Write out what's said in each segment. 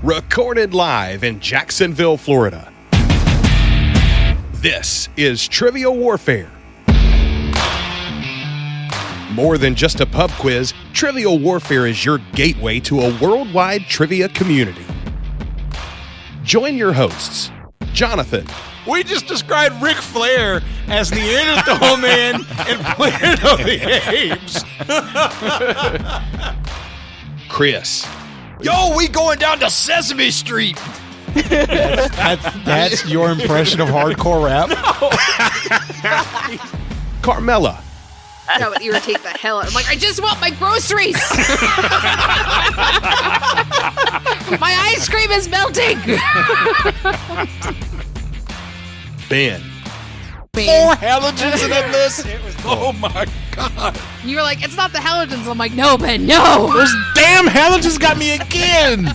recorded live in Jacksonville, Florida. This is Trivial Warfare. More than just a pub quiz, Trivial Warfare is your gateway to a worldwide trivia community. Join your hosts, Jonathan. We just described Ric Flair as Neanderthal Man and Planet of the Apes. Chris. Yo, we going down to Sesame Street. That's your impression of hardcore rap? Carmela. That would irritate the hell out. I'm like, I just want my groceries. My ice cream is melting. Ben. 4 halogens in that list. Oh my God. You were like, it's not the halogens. I'm like, no, Ben, no. Those damn halogens got me again.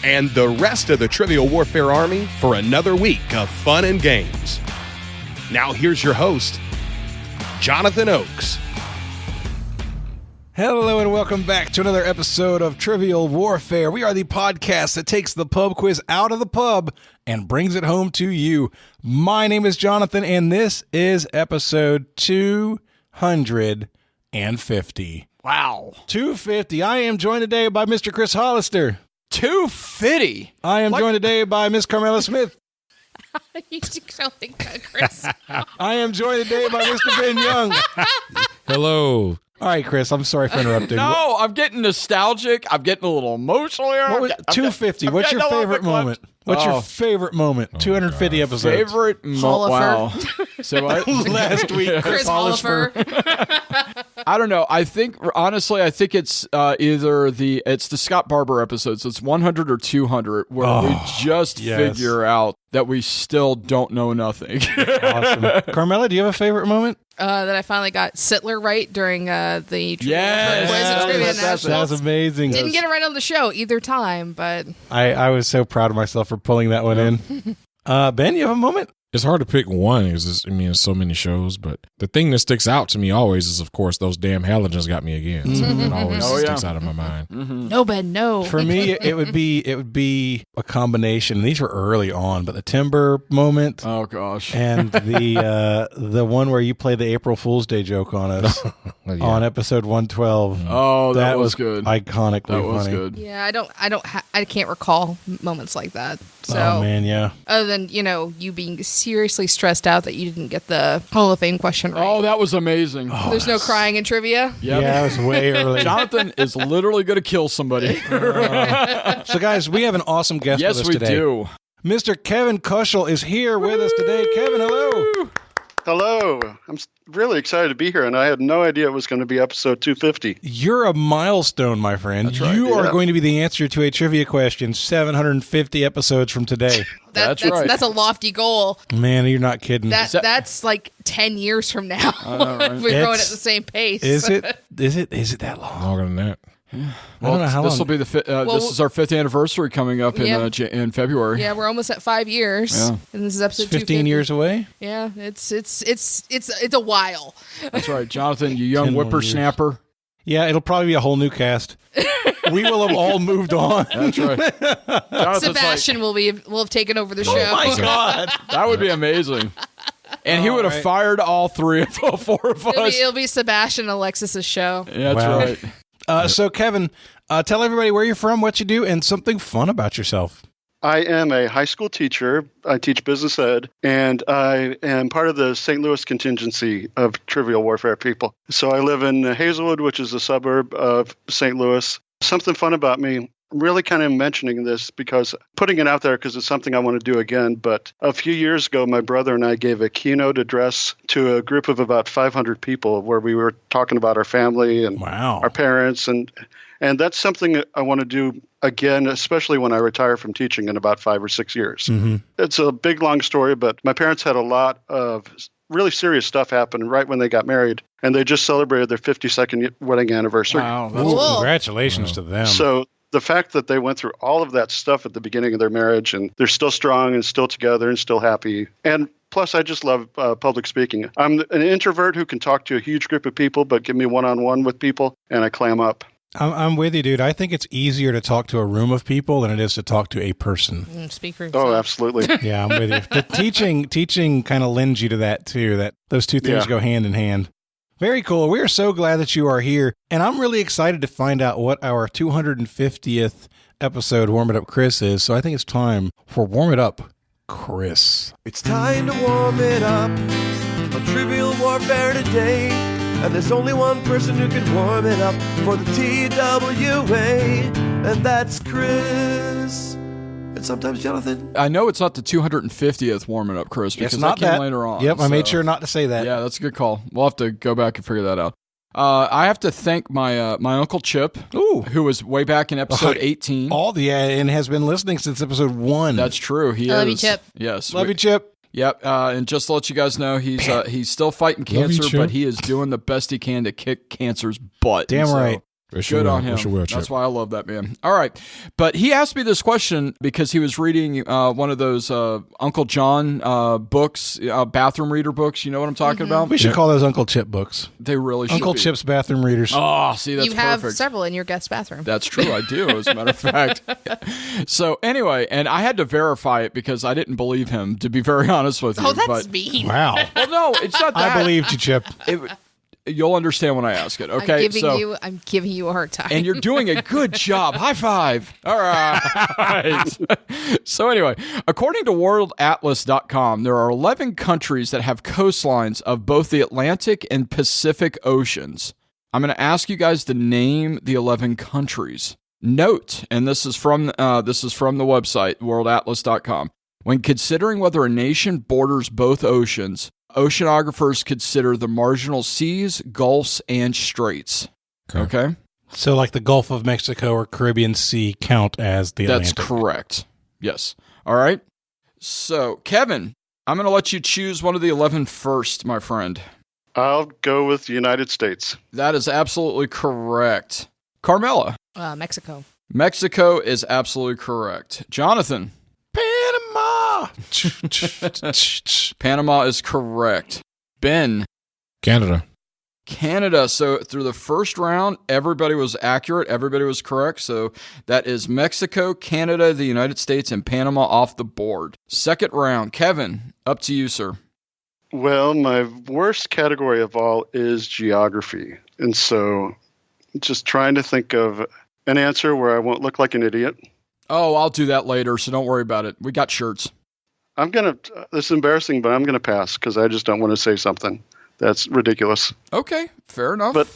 And the rest of the Trivial Warfare Army for another week of fun and games. Now here's your host, Jonathan Oakes. Hello and welcome back to another episode of Trivial Warfare. We are the podcast that takes the pub quiz out of the pub and brings it home to you. My name is Jonathan, and this is episode 250. Wow. 250. I am joined today by Mr. Chris Hollister. 250. I am joined today by Miss Carmela Smith. You don't think that, Chris. I am joined today by Mr. Ben Young. Hello. All right, Chris, I'm sorry for interrupting. No, I'm getting nostalgic. I'm getting a little emotional here. 250. What's your favorite moment? What's your favorite moment? 250 episodes. Favorite moment? Wow. So what? Last week, Chris Hollister. I don't know. I think it's either the Scott Barber episodes. So it's 100 or 200 where we just figure out that we still don't know nothing. Awesome. Carmela, do you have a favorite moment? That I finally got Sittler right during the quiz and Trivia Nationals. That was amazing. Didn't get it right on the show either time, but I was so proud of myself for pulling that one in. Ben, you have a moment? It's hard to pick one because there's so many shows, but the thing that sticks out to me always is, of course, those damn halogens got me again. So it always sticks out of my mind. Mm-hmm. No, Ben, no. For me, it would be a combination. These were early on, but the timber moment. Oh gosh. And the one where you play the April Fool's Day joke on us on episode 112. Oh, that was good. Iconically that was funny. good. Yeah, I can't recall moments like that. So, oh man, yeah. Other than, you being seriously stressed out that you didn't get the Hall of Fame question right. Oh, that was amazing. There's no crying in trivia? Yep. Yeah, that was way early. Jonathan is literally going to kill somebody. So guys, we have an awesome guest with us today. Yes, we do. Mr. Kevin Kuschel is here with us today. Kevin, hello. Hello. I'm really excited to be here, and I had no idea it was going to be episode 250. You're a milestone, my friend. That's right. You are going to be the answer to a trivia question 750 750 from today. That's right. That's a lofty goal. Man, you're not kidding. That's like 10 years from now. If we're going at the same pace. Is it that long? Longer than that. Well, I don't know how this long. will be this is our 5th anniversary coming up in February. Yeah, we're almost at 5 years. Yeah. And this is episode 15 years away? Yeah, it's a while. That's right. Jonathan, you young 10 more whippersnapper. Yeah, it'll probably be a whole new cast. We will have all moved on. That's right. Sebastian will have taken over the show. Oh my God. That would be amazing. And he would have fired all 4 of us. It'll be Sebastian and Alexis's show. Yeah, that's right. So, Kevin, tell everybody where you're from, what you do, and something fun about yourself. I am a high school teacher. I teach business ed, and I am part of the St. Louis contingency of Trivial Warfare people. So I live in Hazelwood, which is a suburb of St. Louis. Something fun about me, I'm really kind of mentioning this because putting it out there because it's something I want to do again. But a few years ago, my brother and I gave a keynote address to a group of about 500 people where we were talking about our family and our parents. And that's something I want to do again, especially when I retire from teaching in about 5 or 6 years. Mm-hmm. It's a big, long story, but my parents had a lot of really serious stuff happen right when they got married. And they just celebrated their 52nd wedding anniversary. Wow. Cool. Congratulations to them. So the fact that they went through all of that stuff at the beginning of their marriage and they're still strong and still together and still happy. And plus, I just love public speaking. I'm an introvert who can talk to a huge group of people, but give me one-on-one with people and I clam up. I'm with you, dude. I think it's easier to talk to a room of people than it is to talk to a person. Speak for yourself. Oh, absolutely. Yeah, I'm with you. The teaching kind of lends you to that too, that those two things go hand in hand. Very cool. We are so glad that you are here. And I'm really excited to find out what our 250th episode Warm It Up Chris is. So I think it's time for Warm It Up Chris. It's time to warm it up on Trivial Warfare today. And there's only one person who can warm it up for the TWA, and that's Chris. And sometimes Jonathan. I know it's not the 250th warming up, Chris, because not that came that. later on. Yep, I made sure not to say that. Yeah, that's a good call. We'll have to go back and figure that out. I have to thank my my Uncle Chip, who was way back in episode 18. And has been listening since episode 1. That's true. He love you, Chip. Yes. Love you, Chip. Yep, and just to let you guys know, he's still fighting cancer, but he is doing the best he can to kick cancer's butt. Damn right. Good on him. That's why I love that man. All right, but he asked me this question because he was reading one of those Uncle John books, bathroom reader books. You know what I'm talking about? We should call those Uncle Chip books. They really should Uncle be. Chip's bathroom readers. Oh, see, that's you have perfect. several in your guest bathroom. That's true. I do, as a matter of fact. So anyway, and I had to verify it because I didn't believe him, to be very honest with you. Oh, that's mean. Wow. Well, no, it's not that. I believed you, Chip. You'll understand when I ask it. Okay, I'm giving you a hard time. And you're doing a good job. High five. All right. So anyway, according to worldatlas.com, there are 11 countries that have coastlines of both the Atlantic and Pacific Oceans. I'm going to ask you guys to name the 11 countries. Note, and this is from the website, worldatlas.com, when considering whether a nation borders both oceans, oceanographers consider the marginal seas, gulfs, and straits. Okay? So like the Gulf of Mexico or Caribbean Sea count as the Atlantic. That's correct. Yes. All right. So, Kevin, I'm going to let you choose one of the 11 first, my friend. I'll go with the United States. That is absolutely correct. Carmela. Mexico. Mexico is absolutely correct. Jonathan. Panama. Panama is correct. Ben. Canada. Canada. So through the first round, everybody was accurate. Everybody was correct. So that is Mexico, Canada, the United States, and Panama off the board. Second round. Kevin, up to you, sir. Well, my worst category of all is geography. And so just trying to think of an answer where I won't look like an idiot. Oh, I'll do that later, so don't worry about it. We got shirts. This is embarrassing, but I'm going to pass because I just don't want to say something that's ridiculous. Okay, fair enough. But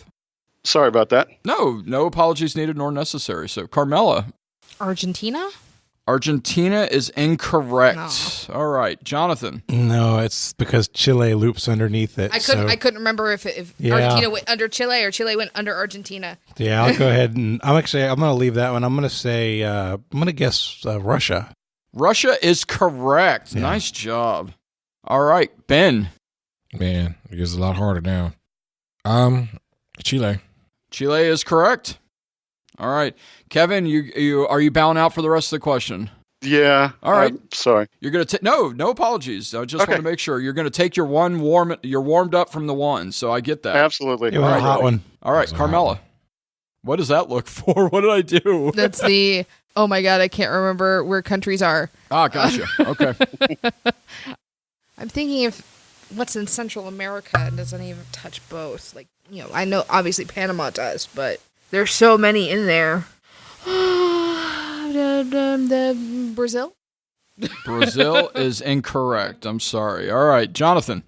sorry about that. No apologies needed nor necessary. So, Carmela. Argentina? Argentina is incorrect. No. All right, Jonathan. No, it's because Chile loops underneath it. I couldn't remember if Argentina went under Chile or Chile went under Argentina. Yeah, I'll go ahead and I'm going to leave that one. I'm going to say I'm going to guess Russia. Russia is correct. Yeah. Nice job. All right, Ben. Man, it gets a lot harder now. Chile. Chile is correct. All right, Kevin, you are you bowing out for the rest of the question? Yeah. All right. Sorry. You're gonna take no apologies. I just want to make sure you're gonna take your one You're warmed up from the one, so I get that. Absolutely. It was a hot one. All right, Carmela. What does that look for? What did I do? That's the. Oh my God, I can't remember where countries are. Ah, gotcha. Okay. I'm thinking if what's in Central America and doesn't even touch both. Like, I know obviously Panama does, but there's so many in there. Brazil? Brazil is incorrect. I'm sorry. All right, Jonathan.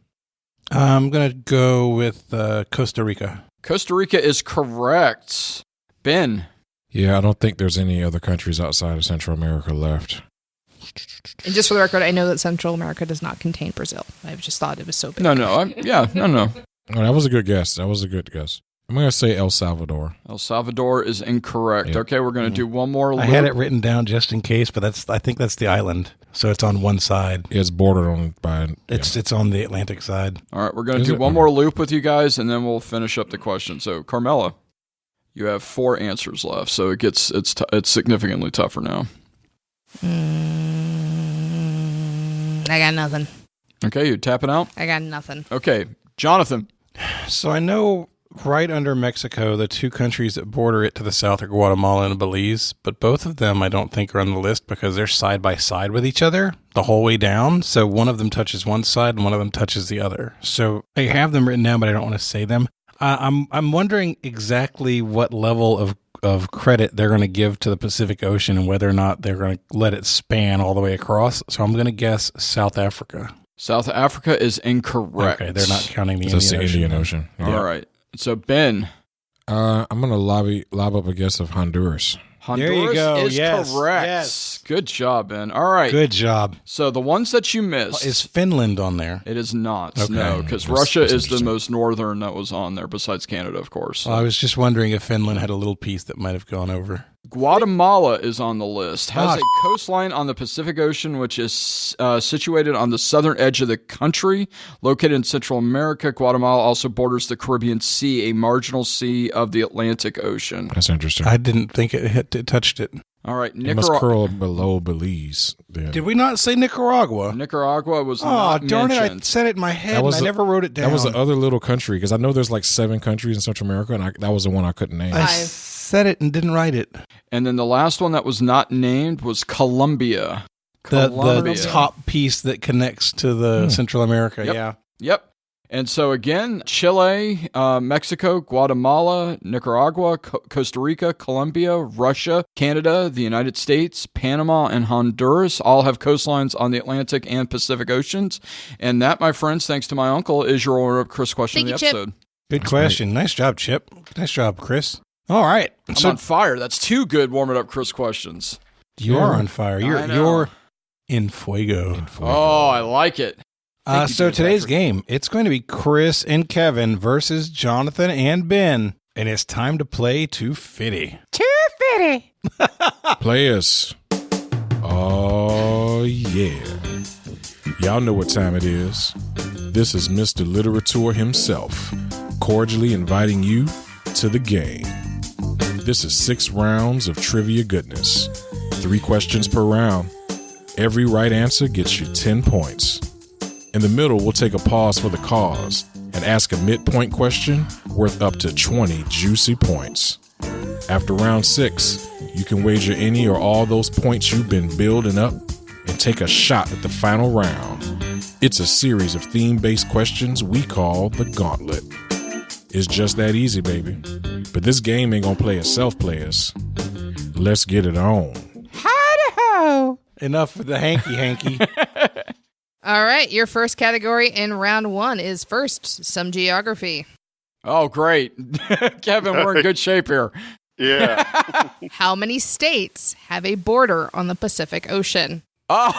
I'm going to go with Costa Rica. Costa Rica is correct. Ben. Yeah, I don't think there's any other countries outside of Central America left. And just for the record, I know that Central America does not contain Brazil. I just thought it was so big. No. Oh, that was a good guess. I'm going to say El Salvador. El Salvador is incorrect. Yep. Okay, we're going to do one more loop. I had it written down just in case, but I think that's the island. So it's on one side. It's bordered on by... It's on the Atlantic side. All right, we're going to do one more loop with you guys, and then we'll finish up the question. So, Carmela, you have 4 answers left, so it's significantly tougher now. I got nothing. Okay, you tapping out? I got nothing. Okay, Jonathan. So I know right under Mexico, the two countries that border it to the south are Guatemala and Belize, but both of them I don't think are on the list because they're side by side with each other the whole way down. So one of them touches one side and one of them touches the other. So I have them written down, but I don't want to say them. I'm wondering exactly what level of credit they're going to give to the Pacific Ocean and whether or not they're going to let it span all the way across. So I'm going to guess South Africa. South Africa is incorrect. Okay, they're not counting the Indian Ocean. Yeah. All right. So, Ben. I'm going to lob up a guess of Honduras. Honduras there you go. is correct. Yes. Good job, Ben. All right. Good job. So the ones that you missed. Is Finland on there? It is not. Okay. No, because Russia is the most northern that was on there, besides Canada, of course. Well, I was just wondering if Finland had a little piece that might have gone over. Guatemala is on the list. Has a coastline on the Pacific Ocean, which is situated on the southern edge of the country, located in Central America. Guatemala also borders the Caribbean Sea, a marginal sea of the Atlantic Ocean. That's interesting. I didn't think it touched it. All right, It must curl below Belize. Then. Did we not say Nicaragua? Nicaragua was not darn mentioned. it! I said it in my head and I never wrote it down. That was the other little country, because I know there's like 7 countries in Central America, and that was the one I couldn't name. I said it and didn't write it. And then the last one that was not named was Colombia. The top piece that connects to the Central America, yeah. Yep. And so again, Chile, Mexico, Guatemala, Nicaragua, Costa Rica, Colombia, Russia, Canada, the United States, Panama, and Honduras all have coastlines on the Atlantic and Pacific Oceans. And that, my friends, thanks to my uncle, is your warm-up Chris question of the episode. Good question. Nice job, Chip. Nice job, Chris. All right. I'm on fire. That's 2 good warm-it-up Chris questions. You are on fire. You're in fuego. Oh, I like it. So today's game, it's going to be Chris and Kevin versus Jonathan and Ben. And it's time to play 250. 250! Play us. Oh, yeah. Y'all know what time it is. This is Mr. Literature himself, cordially inviting you to the game. This is 6 rounds of trivia goodness. 3 questions per round. Every right answer gets you 10 points. In the middle, we'll take a pause for the cause and ask a midpoint question worth up to 20 juicy points. After round 6, you can wager any or all those points you've been building up and take a shot at the final round. It's a series of theme-based questions we call the Gauntlet. It's just that easy, baby. But this game ain't gonna play itself, players. Let's get it on. Howdy-ho! Enough with the hanky-hanky. All right, your first category in round 1 is first, some geography. Oh, great. Kevin, we're in good shape here. Yeah. How many states have a border on the Pacific Ocean? Oh.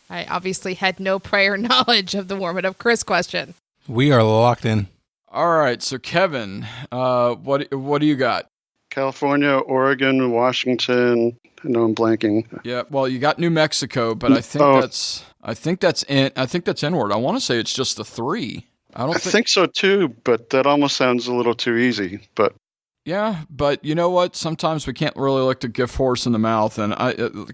I obviously had no prior knowledge of the warm-it-up Chris question. We are locked in. All right, so Kevin, what do you got? California, Oregon, Washington. I know I'm blanking. Yeah, well, you got New Mexico, but I think that's inward. I want to say it's just the 3. I think so too, but that almost sounds a little too easy. But yeah, but you know what? Sometimes we can't really look the gift horse in the mouth. And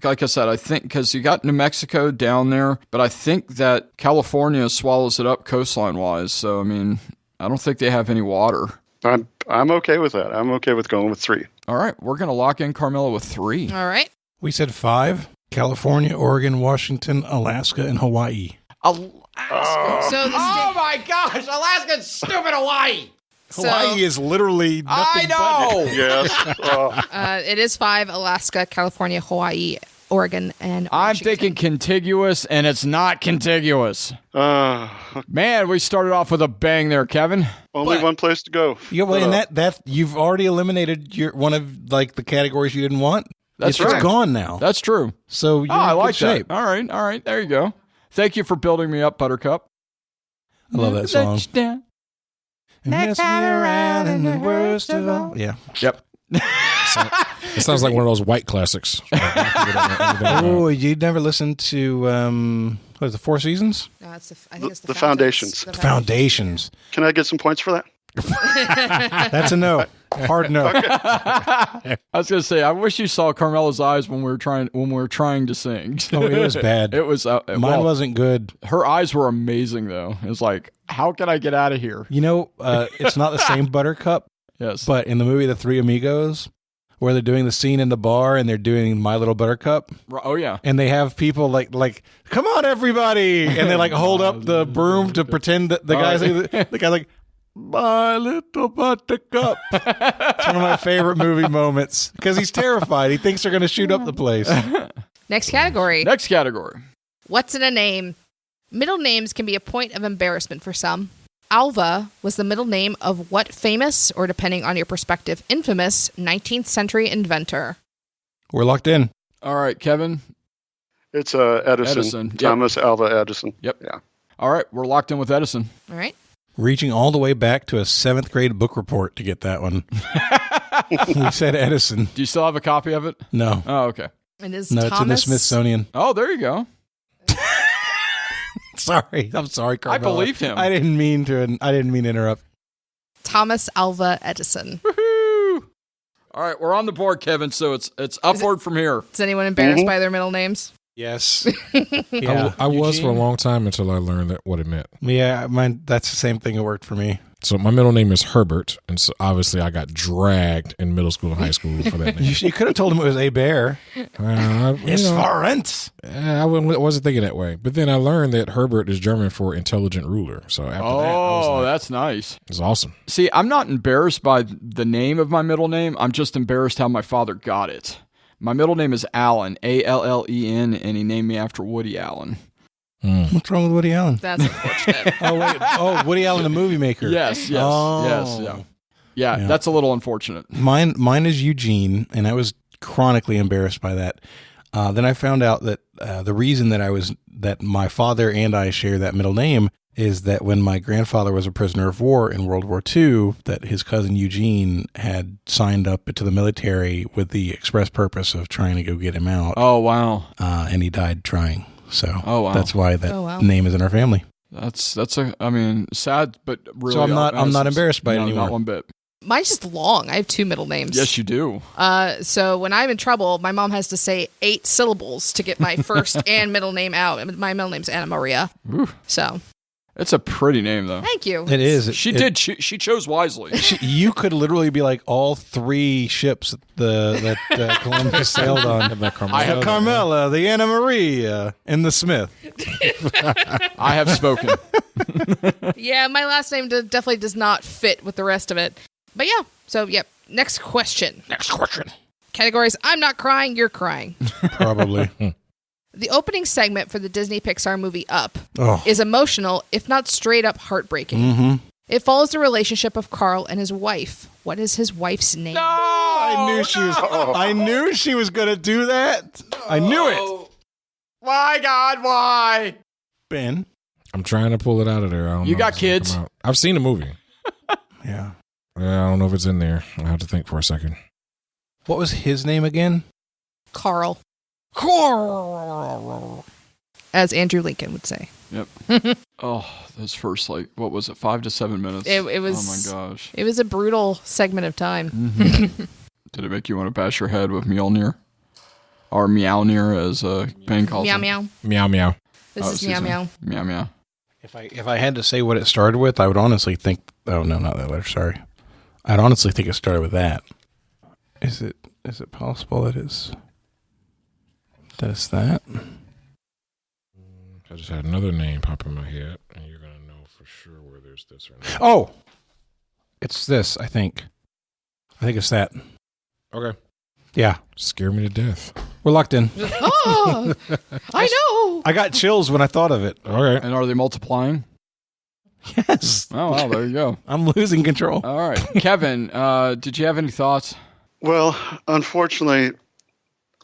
like I said, I think because you got New Mexico down there, but I think that California swallows it up coastline wise. So I mean, I don't think they have any water. I'm okay with that. I'm okay with going with 3. All right, we're going to lock in Carmela with 3. All right. We said 5. California, Oregon, Washington, Alaska, and Hawaii. Alaska. Oh my gosh, Alaska's stupid Hawaii. Hawaii is literally nothing. I know. Yes. It is 5, Alaska, California, Hawaii, Oregon, and Washington. I'm thinking contiguous, and it's not contiguous. Man, we started off with a bang there, Kevin. Only one place to go. Yeah, well, and that you've already eliminated one of like the categories you didn't want. That's right. It's gone now. That's true. So you're I in like good shape. that. All right. There you go. Thank you for building me up, Buttercup. I love that song. Touchdown. Next time around in the worst of all. Yeah. Yep. It sounds like one of those white classics. Oh, you never listened to what is it, 4 Seasons? No, I think it's the Foundations. The Foundations. Can I get some points for that? That's a no. Hard no. I was gonna say, I wish you saw Carmela's eyes when we were trying to sing. Oh, it was bad. It was Mine wasn't good. Her eyes were amazing, though. It was like, how can I get out of here? You know, it's not the same Buttercup. Yes, but in the movie The Three Amigos, where they're doing the scene in the bar and they're doing My Little Buttercup. Oh yeah, and they have people like, come on everybody, and they like hold up the broom to pretend that the guy's like, My Little Buttercup. It's one of my favorite movie moments because he's terrified. He thinks they're going to shoot up the place. Next category. What's in a name? Middle names can be a point of embarrassment for some. Alva was the middle name of what famous, or depending on your perspective, infamous 19th century inventor? We're locked in. All right, Kevin. It's Edison. Thomas Alva Edison. Yep. Yeah. All right, we're locked in with Edison. All right. Reaching all the way back to a 7th grade book report to get that one. We said Edison. Do you still have a copy of it? No. Oh, okay. It is no, Thomas... it's in the Smithsonian. Oh, there you go. I'm sorry, Carmela. I believed him. I didn't mean to interrupt. Thomas Alva Edison. Woohoo! All right, we're on the board, Kevin. So it's upward from here. Is anyone embarrassed by their middle names? Yes. Yeah. I was for a long time until I learned what it meant. Yeah, that's the same thing that worked for me. So my middle name is Herbert, and so obviously I got dragged in middle school and high school for that name. You could have told him it was a bear. It's Florence. I wasn't thinking that way. But then I learned that Herbert is German for intelligent ruler. So after that, I was like, that's nice. It's awesome. See, I'm not embarrassed by the name of my middle name. I'm just embarrassed how my father got it. My middle name is Allen, Allen, and he named me after Woody Allen. What's wrong with Woody Allen? That's unfortunate. Oh, Woody Allen, the movie maker. Yes. Oh. Yeah, that's a little unfortunate. Mine is Eugene, and I was chronically embarrassed by that. Then I found out that the reason that my father and I share that middle name is that when my grandfather was a prisoner of war in World War II, that his cousin Eugene had signed up to the military with the express purpose of trying to go get him out. Oh, wow. And he died trying. So that's why that name is in our family. That's sad, but really. So I'm not embarrassed by it anymore. Not one bit. Mine's just long. I have 2 middle names. Yes, you do. So when I'm in trouble, my mom has to say 8 syllables to get my first and middle name out. My middle name's Anna Maria. Ooh. So it's a pretty name, though. Thank you. It is. She chose wisely. You could literally be like all 3 ships that Columbus sailed on. I have Carmela, the Anna Maria, and the Smith. I have spoken. Yeah, my last name definitely does not fit with the rest of it. But yeah, so yep. Next question. Categories: I'm not crying, you're crying. Probably. The opening segment for the Disney Pixar movie Up is emotional, if not straight up heartbreaking. Mm-hmm. It follows the relationship of Carl and his wife. What is his wife's name? No! I knew she was going to do that. No. I knew it. My God, why? Ben. I'm trying to pull it out of there. I don't know. You got kids? I've seen the movie. Yeah. I don't know if it's in there. I'll have to think for a second. What was his name again? Carl. As Andrew Lincoln would say. Yep. Those first, 5 to 7 minutes. It was. Oh my gosh. It was a brutal segment of time. Mm-hmm. Did it make you want to bash your head with Mjolnir? Or Meownir, as Ben calls meow him? meow. Meow meow. This is meow meow. Meow meow. If I had to say what it started with, I would honestly think. Oh no, not that letter. Sorry. I'd honestly think it started with that. Is it possible that it's that? I just had another name pop in my head, and you're going to know for sure where there's this or not. Oh! It's this, I think. I think it's that. Okay. Yeah. Scare me to death. We're locked in. Oh! I know! I got chills when I thought of it. All right. And are they multiplying? Yes. Oh, well, there you go. I'm losing control. All right. Kevin, did you have any thoughts? Well, unfortunately,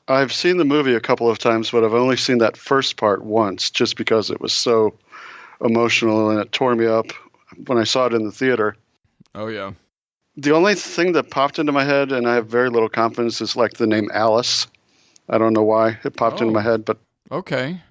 I've seen the movie a couple of times, but I've only seen that first part once just because it was so emotional and it tore me up when I saw it in the theater. Oh, yeah. The only thing that popped into my head, and I have very little confidence, is like the name Alice. I don't know why it popped into my head, but... Okay.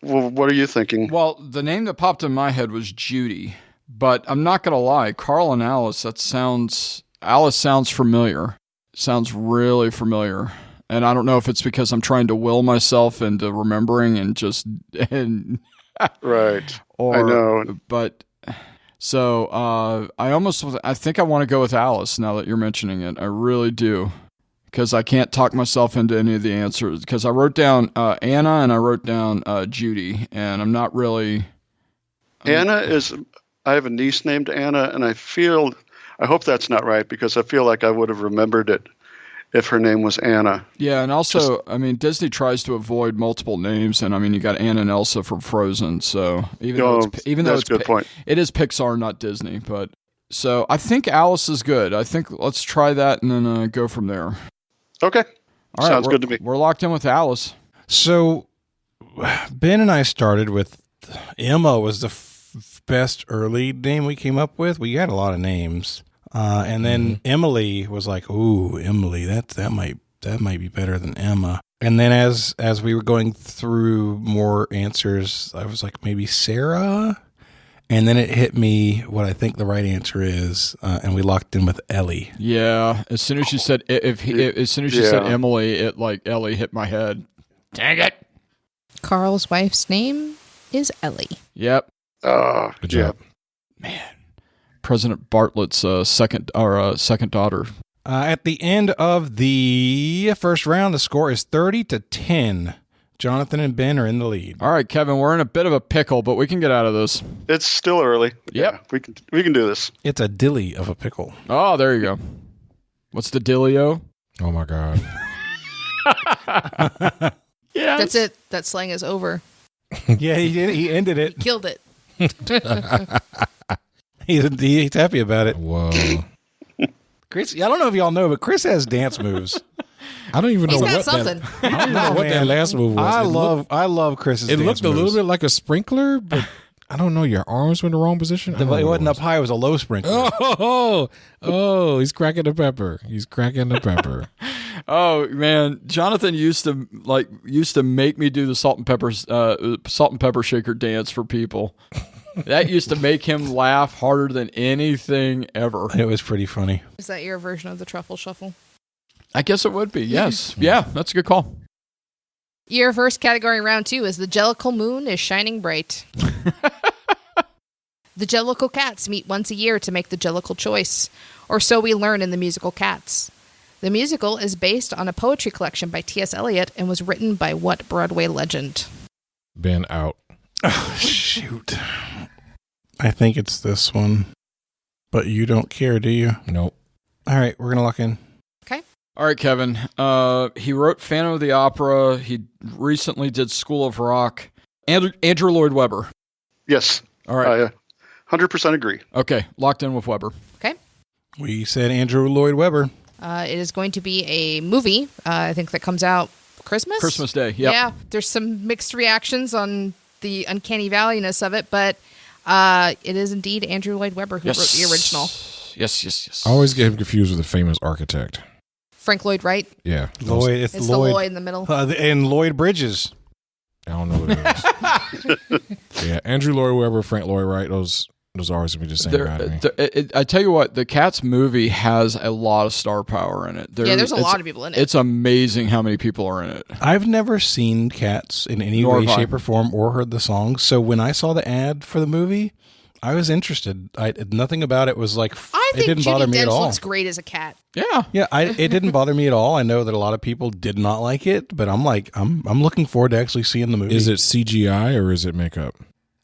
Well, what are you thinking? Well, the name that popped in my head was Judy, But I'm not going to lie. Carl and Alice, Alice sounds familiar. Sounds really familiar. And I don't know if it's because I'm trying to will myself into remembering Right. Or, I know. But so I think I want to go with Alice now that you're mentioning it. I really do. Because I can't talk myself into any of the answers. Because I wrote down Anna and I wrote down Judy. And I'm not really... Anna is... I have a niece named Anna, and I hope that's not right, because I feel like I would have remembered it if her name was Anna. Yeah, and also, Disney tries to avoid multiple names, and you got Anna and Elsa from Frozen, so even though it's a good point. It is Pixar, not Disney, but so I think Alice is good. I think let's try that and then go from there. Okay. All right, sounds good to me. We're locked in with Alice. So Ben and I started with Emma was the best early name we came up with. We had a lot of names. And then Emily was like, "Ooh, Emily, that might be better than Emma." And then as we were going through more answers, I was like, maybe Sarah. And then it hit me what I think the right answer is, and we locked in with Ellie. Yeah, as soon as you said said Emily, Ellie hit my head. Dang it! Carl's wife's name is Ellie. Yep. Good job, man. President Bartlett's second daughter. At the end of the first round, the score is 30-10. Jonathan and Ben are in the lead. All right, Kevin, we're in a bit of a pickle, but we can get out of this. It's still early. Yep. Yeah, we can do this. It's a dilly of a pickle. Oh, there you go. What's the dealio? Oh my God. Yeah. That's it. That slang is over. Yeah, he did. He ended it. He killed it. He's happy about it. Whoa. Chris, I don't know if y'all know, but Chris has dance moves. I don't even know what something. I don't know what that last move was. I love Chris's dance moves. It looked a little bit like a sprinkler, but I don't know. Your arms were in the wrong position. It wasn't up high. It was a low sprinkler. Oh, he's cracking the pepper. He's cracking the pepper. Oh man, Jonathan used to make me do the salt and pepper shaker dance for people. That used to make him laugh harder than anything ever. It was pretty funny. Is that your version of the truffle shuffle? I guess it would be, yes. Yeah, that's a good call. Your first category in round 2 is the Jellicle Moon is shining bright. The Jellicle Cats meet once a year to make the Jellicle choice, or so we learn in the musical Cats. The musical is based on a poetry collection by T.S. Eliot and was written by what Broadway legend? Ben out. Oh, shoot. I think it's this one. But you don't care, do you? Nope. All right, we're going to lock in. Okay. All right, Kevin. He wrote Phantom of the Opera. He recently did School of Rock. Andrew Lloyd Webber. Yes. All right. I 100% agree. Okay, locked in with Webber. Okay. We said Andrew Lloyd Webber. It is going to be a movie, I think, that comes out Christmas? Christmas Day, yep. Yeah. There's some mixed reactions on the uncanny valleyness of it, but it is indeed Andrew Lloyd Webber who wrote the original. Yes. I always get him confused with a famous architect. Frank Lloyd Wright? Yeah. Lloyd. It's the Lloyd in the middle. And Lloyd Bridges. I don't know what it is. Yeah, Andrew Lloyd Webber, Frank Lloyd Wright, those always going to be the same guy to me. I tell you what, the Cats movie has a lot of star power in it. There's a lot of people in it. It's amazing how many people are in it. I've never seen Cats in any way, shape, or form or heard the songs. So when I saw the ad for the movie, I was interested. Nothing about it was like, it didn't bother me at all. Looks great as a cat. Yeah. Yeah, it didn't bother me at all. I know that a lot of people did not like it, but I'm looking forward to actually seeing the movie. Is it CGI or is it makeup?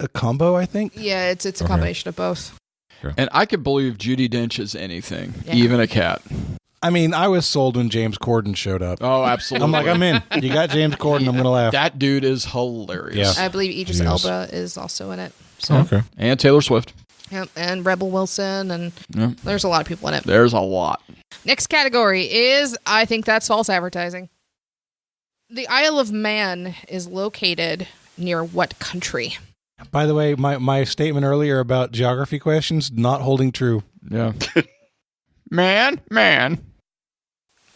A combo, I think. Yeah, it's a combination of both. Okay. And I could believe Judi Dench is anything, even a cat. I mean, I was sold when James Corden showed up. Oh, absolutely. I'm like, I'm in. You got James Corden, I'm going to laugh. That dude is hilarious. Yeah. I believe Idris Elba is also in it. So. Okay. And Taylor Swift. Yep, and Rebel Wilson, and there's a lot of people in it. There's a lot. Next category is, I think that's false advertising. The Isle of Man is located near what country? By the way, my statement earlier about geography questions, not holding true. Yeah. Man.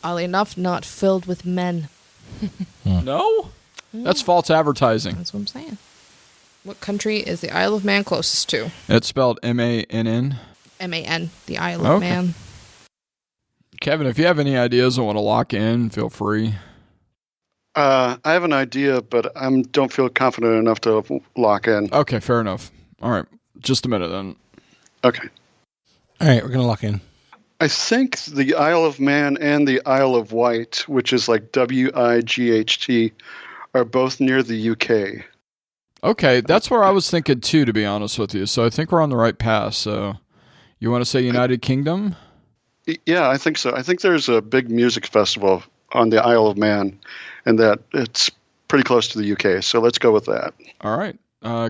Oddly enough, not filled with men. No? That's false advertising. That's what I'm saying. What country is the Isle of Man closest to? It's spelled M-A-N-N. M-A-N, the Isle of Man. Kevin, if you have any ideas and want to lock in, feel free. I have an idea, but I don't feel confident enough to lock in. Okay, fair enough. All right, just a minute then. Okay. All right, we're going to lock in. I think the Isle of Man and the Isle of Wight, which is like W-I-G-H-T, are both near the UK. Okay, that's where I was thinking too, to be honest with you. So I think we're on the right path. So you want to say United Kingdom? Yeah, I think so. I think there's a big music festival on the Isle of Man, and that it's pretty close to the UK. So let's go with that. All right.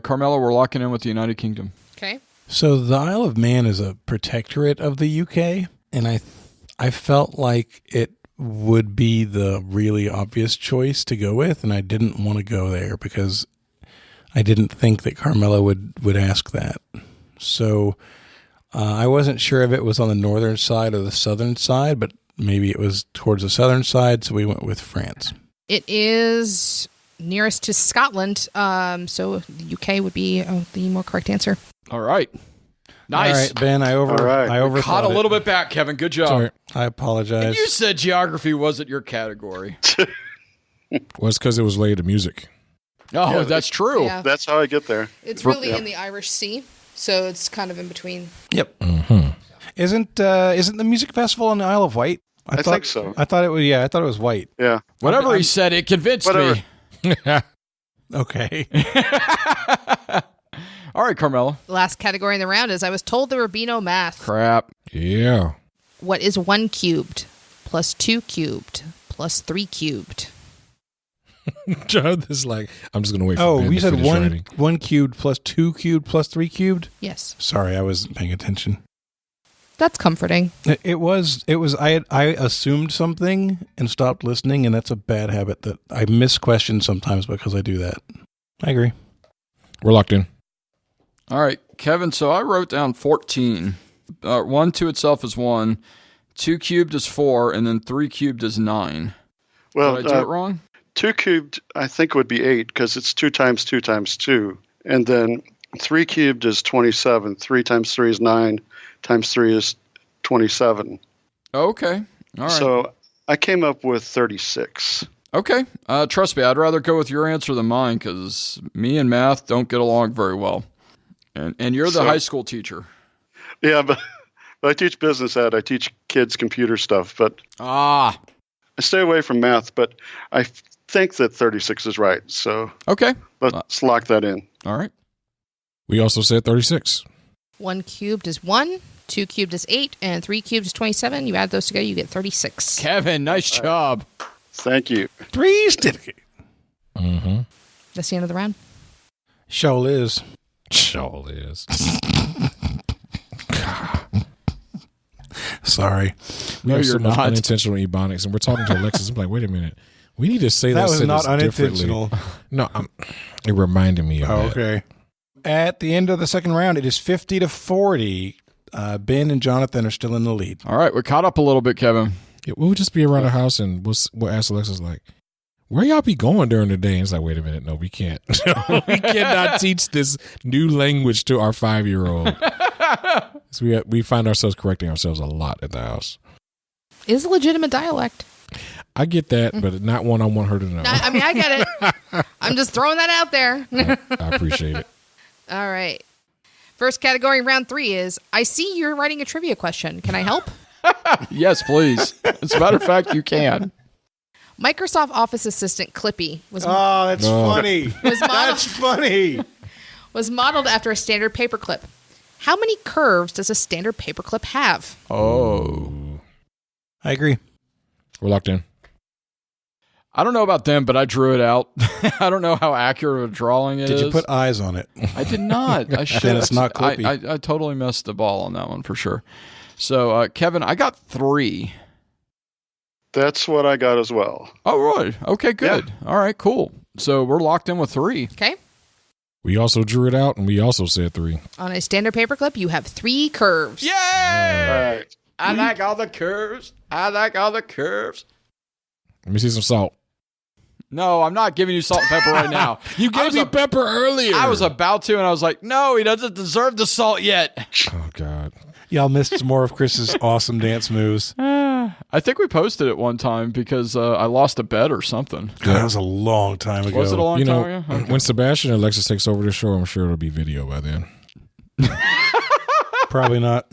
Carmela, we're locking in with the United Kingdom. Okay. So the Isle of Man is a protectorate of the UK, and I felt like it would be the really obvious choice to go with, and I didn't want to go there because I didn't think that Carmela would ask that. So I wasn't sure if it was on the northern side or the southern side, but maybe it was towards the southern side, so we went with France. It is nearest to Scotland, so the UK would be the more correct answer. All right. Nice. All right, Ben, I overthought caught a little bit back, Kevin. Good job. Sorry. I apologize. And you said geography wasn't your category. Well, it's because it was related to music. Oh, Yeah, that's true. Yeah. That's how I get there. It's really in the Irish Sea, so it's kind of in between. Yep. Mm-hmm. Isn't the music festival on the Isle of Wight? I think so. I thought it was. Yeah, I thought it was Wight. Yeah. Whatever he said, it convinced me. Okay. All right, Carmela. The last category in the round is I was told there would be no math. Crap. Yeah. What is 1 cubed plus 2 cubed plus 3 cubed? Jonathan's like, I'm just going to wait for Ben you to said finish writing. 1 cubed plus 2 cubed plus 3 cubed? Yes. Sorry, I wasn't paying attention. That's comforting. It was. I assumed something and stopped listening, and that's a bad habit that I miss questions sometimes because I do that. I agree. We're locked in. All right, Kevin, so I wrote down 14. 1 to itself is 1, 2 cubed is 4, and then 3 cubed is 9. Well, Did I do it wrong? 2 cubed, I think, would be 8 because it's 2 times 2 times 2. And then 3 cubed is 27. 3 times 3 is 9. Times 3 is 27. Okay. All right. So I came up with 36. Okay. Trust me, I'd rather go with your answer than mine because me and math don't get along very well. And you're the high school teacher. Yeah, but I teach business ed. I teach kids computer stuff, but I stay away from math, but I think that 36 is right. So okay, let's lock that in. All right. We also said 36. 1 cubed is 1, 2 cubed is 8, and 3 cubed is 27. You add those together, you get 36. Kevin, nice job. Thank you. 3 certificate. Mm-hmm. That's the end of the round. Show is. Sorry. We have so much unintentional ebonics, and we're talking to Alexis. I'm like, wait a minute. We need to say that was not differently. unintentional. No, it reminded me of that. Okay. At the end of the second round, it is 50-40. Ben and Jonathan are still in the lead. All right, we're caught up a little bit, Kevin. Yeah, we'll just be around the house, and we'll ask Alexis, like, where y'all be going during the day? And it's like, wait a minute, no, we can't. We cannot teach this new language to our 5-year-old. So we find ourselves correcting ourselves a lot at the house. It's a legitimate dialect. I get that, but not one I want her to know. I mean, I get it. I'm just throwing that out there. I appreciate it. All right. First category, round 3 is, I see you're writing a trivia question. Can I help? Yes, please. As a matter of fact, you can. Microsoft Office Assistant Clippy was funny. That's funny. Was modeled after a standard paperclip. How many curves does a standard paperclip have? Oh. I agree. We're locked in. I don't know about them, but I drew it out. I don't know how accurate of a drawing it is. Did you put eyes on it? I did not. I should. Then it's not Clippy. I totally missed the ball on that one for sure. So, Kevin, I got 3. That's what I got as well. Oh, really? Okay, good. Yeah. All right, cool. So we're locked in with 3. Okay. We also drew it out, and we also said 3. On a standard paperclip, you have 3 curves. Yay! Right. I like all the curves. I like all the curves. Let me see some salt. No, I'm not giving you salt and pepper right now. You gave me pepper earlier. I was about to, and I was like, no, he doesn't deserve the salt yet. Oh, God. Y'all missed more of Chris's awesome dance moves. I think we posted it one time because I lost a bet or something. God, that was a long time ago. Was it a long time ago? Okay. When Sebastian and Alexis takes over the show, I'm sure it'll be video by then. Probably not.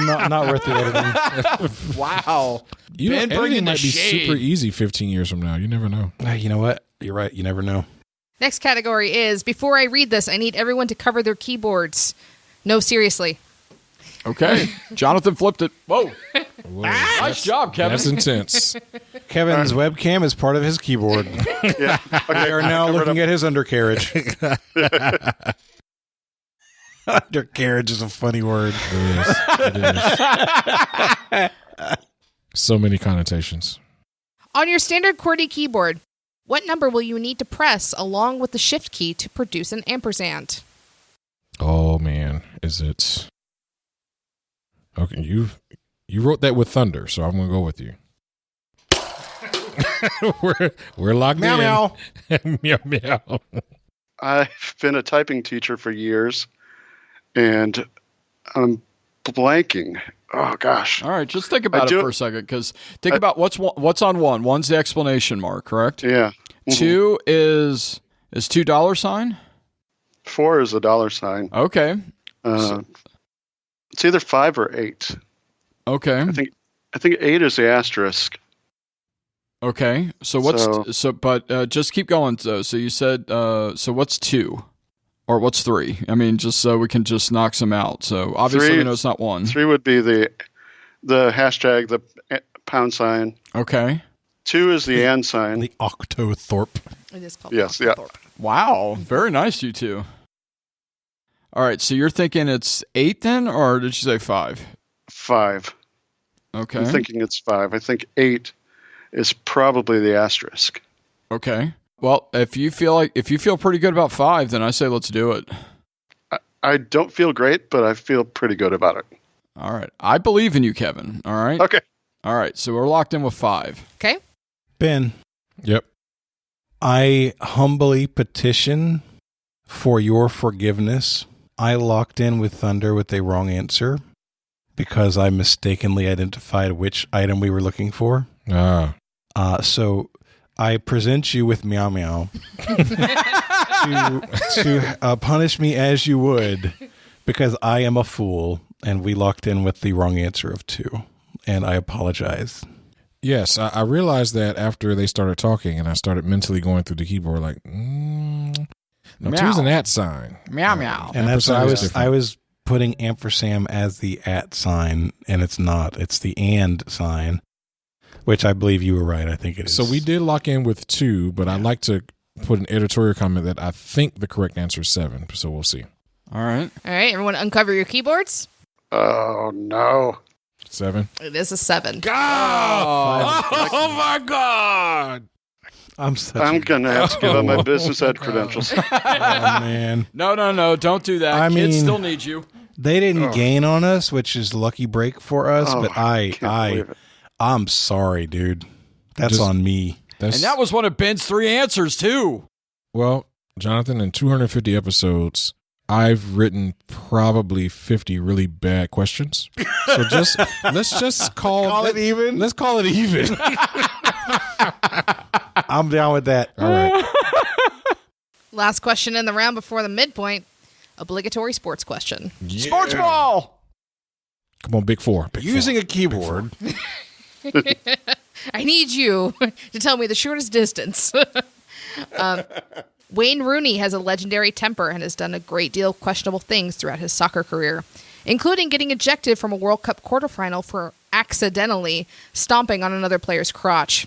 not worth the editing. Wow. Ben editing might be super easy 15 years from now. You never know. You know what? You're right. You never know. Next category is, before I read this, I need everyone to cover their keyboards. No, seriously. Okay. Jonathan flipped it. Whoa. Nice job, Kevin. That's intense. Kevin's webcam is part of his keyboard. Yeah. Okay. We are now looking at his undercarriage. Undercarriage is a funny word. It is. So many connotations. On your standard QWERTY keyboard, what number will you need to press along with the shift key to produce an ampersand? Oh, man. Is it... Okay, you wrote that with thunder, so I'm going to go with you. we're locked in. Meow. Meow, meow. I've been a typing teacher for years, and I'm blanking. Oh, gosh. All right, just think about it for a second, because think about what's on one. One's the explanation mark, correct? Yeah. Mm-hmm. 2 is $2 sign? 4 is a $sign. Okay. It's either 5 or 8. Okay. I think 8 is the asterisk. Okay. So just keep going. So you said, so what's 2? Or what's 3? I mean, just so we can just knock some out. So obviously we know it's not 1. 3 would be the hashtag, the pound sign. Okay. 2 is the and sign. The octothorpe. It is called octothorpe. Wow. Very nice, you two. All right. So you're thinking it's 8 then, or did you say 5? 5. Okay. I'm thinking it's 5. I think 8 is probably the asterisk. Okay. Well, if you feel pretty good about 5, then I say let's do it. I don't feel great, but I feel pretty good about it. All right. I believe in you, Kevin. All right. Okay. All right. So we're locked in with 5. Okay. Ben. Yep. I humbly petition for your forgiveness. I locked in with Thunder with a wrong answer because I mistakenly identified which item we were looking for. So I present you with Meow Meow to punish me as you would, because I am a fool and we locked in with the wrong answer of 2, and I apologize. Yes, I realized that after they started talking, and I started mentally going through the keyboard like, no, 2's an at sign. Meow meow. And that's I was putting ampersand as the at sign, and it's not. It's the and sign, which I believe you were right. I think it is. So we did lock in with 2, but I'd like to put an editorial comment that I think the correct answer is 7. So we'll see. All right. All right. Everyone uncover your keyboards. Oh, no. 7. It is a 7. God! Oh my God! I'm going to have to give up my business ed credentials. Oh, man. No. Don't do that. Kids still need you. They didn't gain on us, which is lucky break for us, but I'm sorry, dude. That's on me. And that was one of Ben's 3 answers, too. Well, Jonathan, in 250 episodes, I've written probably 50 really bad questions. So let's just call it even. Let's call it even. I'm down with that. All right. Last question in the round before the midpoint. Obligatory sports question. Yeah. Sports ball! Come on, Big Four. Using a keyboard. I need you to tell me the shortest distance. Wayne Rooney has a legendary temper and has done a great deal of questionable things throughout his soccer career, including getting ejected from a World Cup quarterfinal for accidentally stomping on another player's crotch.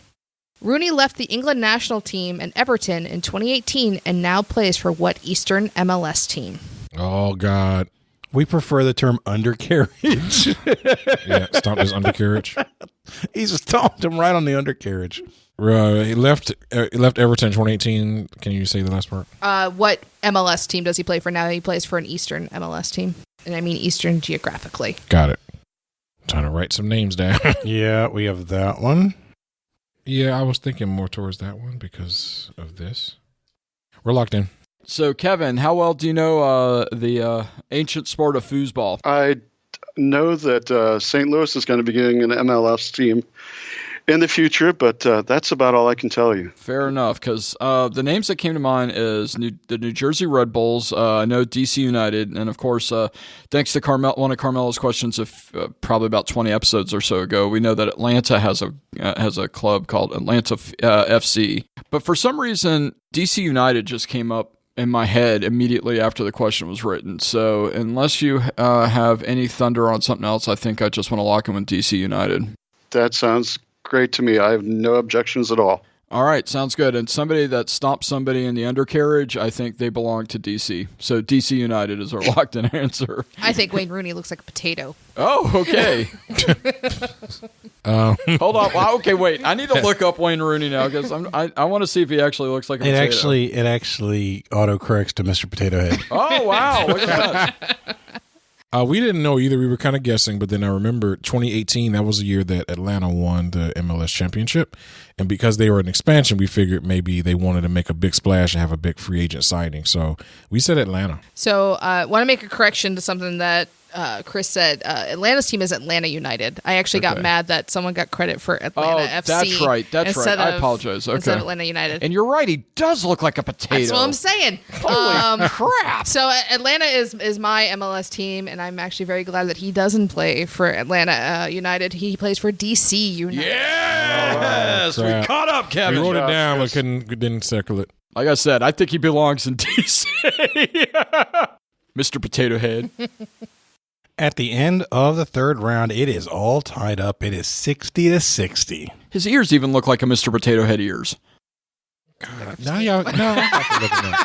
Rooney left the England national team and Everton in 2018 and now plays for what Eastern MLS team? Oh, God. We prefer the term undercarriage. Yeah, stomped his undercarriage. He stomped him right on the undercarriage. He left Everton 2018. Can you say the last part? What MLS team does he play for now? He plays for an Eastern MLS team. And I mean Eastern geographically. Got it. I'm trying to write some names down. Yeah, we have that one. Yeah, I was thinking more towards that one because of this. We're locked in. So, Kevin, how well do you know the ancient sport of foosball? I know that St. Louis is going to be getting an MLS team in the future, but that's about all I can tell you. Fair enough, because the names that came to mind is the New Jersey Red Bulls. I know DC United, and of course, thanks to one of Carmela's questions of probably about 20 episodes or so ago, we know that Atlanta has a club called Atlanta FC. But for some reason, DC United just came up in my head immediately after the question was written. So unless you have any thunder on something else, I think I just want to lock in with DC United. That sounds great to me. I have no objections at all. All right, sounds good. And somebody that stomped somebody in the undercarriage, I think they belong to DC. So DC United is our locked-in answer. I think Wayne Rooney looks like a potato. Oh, okay. Hold on. Well, okay, wait. I need to look up Wayne Rooney now because I want to see if he actually looks like a potato. It actually autocorrects to Mr. Potato Head. Oh, wow. Look at that. We didn't know either. We were kind of guessing, but then I remember 2018, that was the year that Atlanta won the MLS championship. And because they were an expansion, we figured maybe they wanted to make a big splash and have a big free agent signing. So we said Atlanta. So I want to make a correction to something that Chris said. Atlanta's team is Atlanta United. I actually got mad that someone got credit for Atlanta FC. That's right. That's right. I apologize. Okay. Instead of Atlanta United. And you're right. He does look like a potato. That's what I'm saying. Holy crap. So Atlanta is my MLS team, and I'm actually very glad that he doesn't play for Atlanta United. He plays for DC United. Yes! We caught up, Kevin. We wrote it down, but didn't circle it. Like I said, I think he belongs in DC. Mr. Potato Head. At the end of the third round, it is all tied up. It is 60-60. His ears even look like a Mr. Potato Head ears. Now y'all, no, I'm not looking at.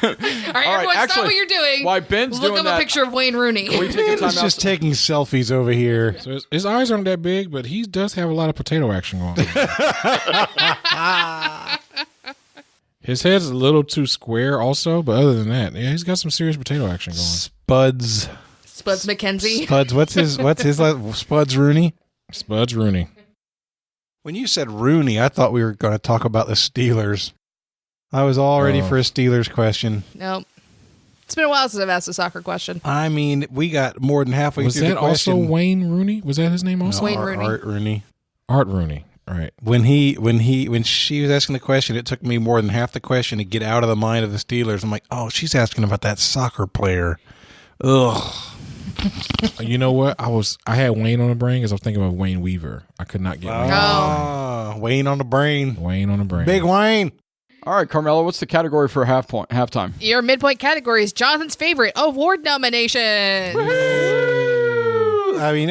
All right, everyone, stop what you're doing. Why Ben's look doing up a picture of Wayne Rooney. He's just taking selfies over here. So his eyes aren't that big, but he does have a lot of potato action going on. His head's a little too square also, but other than that, yeah, he's got some serious potato action going. Spuds McKenzie. Spuds, what's his Spuds Rooney? Spuds Rooney. When you said Rooney, I thought we were going to talk about the Steelers. I was all ready for a Steelers question. Nope. It's been a while since I've asked a soccer question. I mean, we got more than halfway through the question. Was that also Wayne Rooney? Was that his name also? Wayne Rooney. Art Rooney. Art Rooney. Right. When she was asking the question, it took me more than half the question to get out of the mind of the Steelers. I'm like, oh, she's asking about that soccer player. Ugh. You know what? I had Wayne on the brain because I was thinking of Wayne Weaver. I could not get Wayne. Wayne on the brain. Wayne on the brain. Big Wayne. All right, Carmela, what's the category for halftime? Your midpoint category is Jonathan's favorite award nomination. I mean,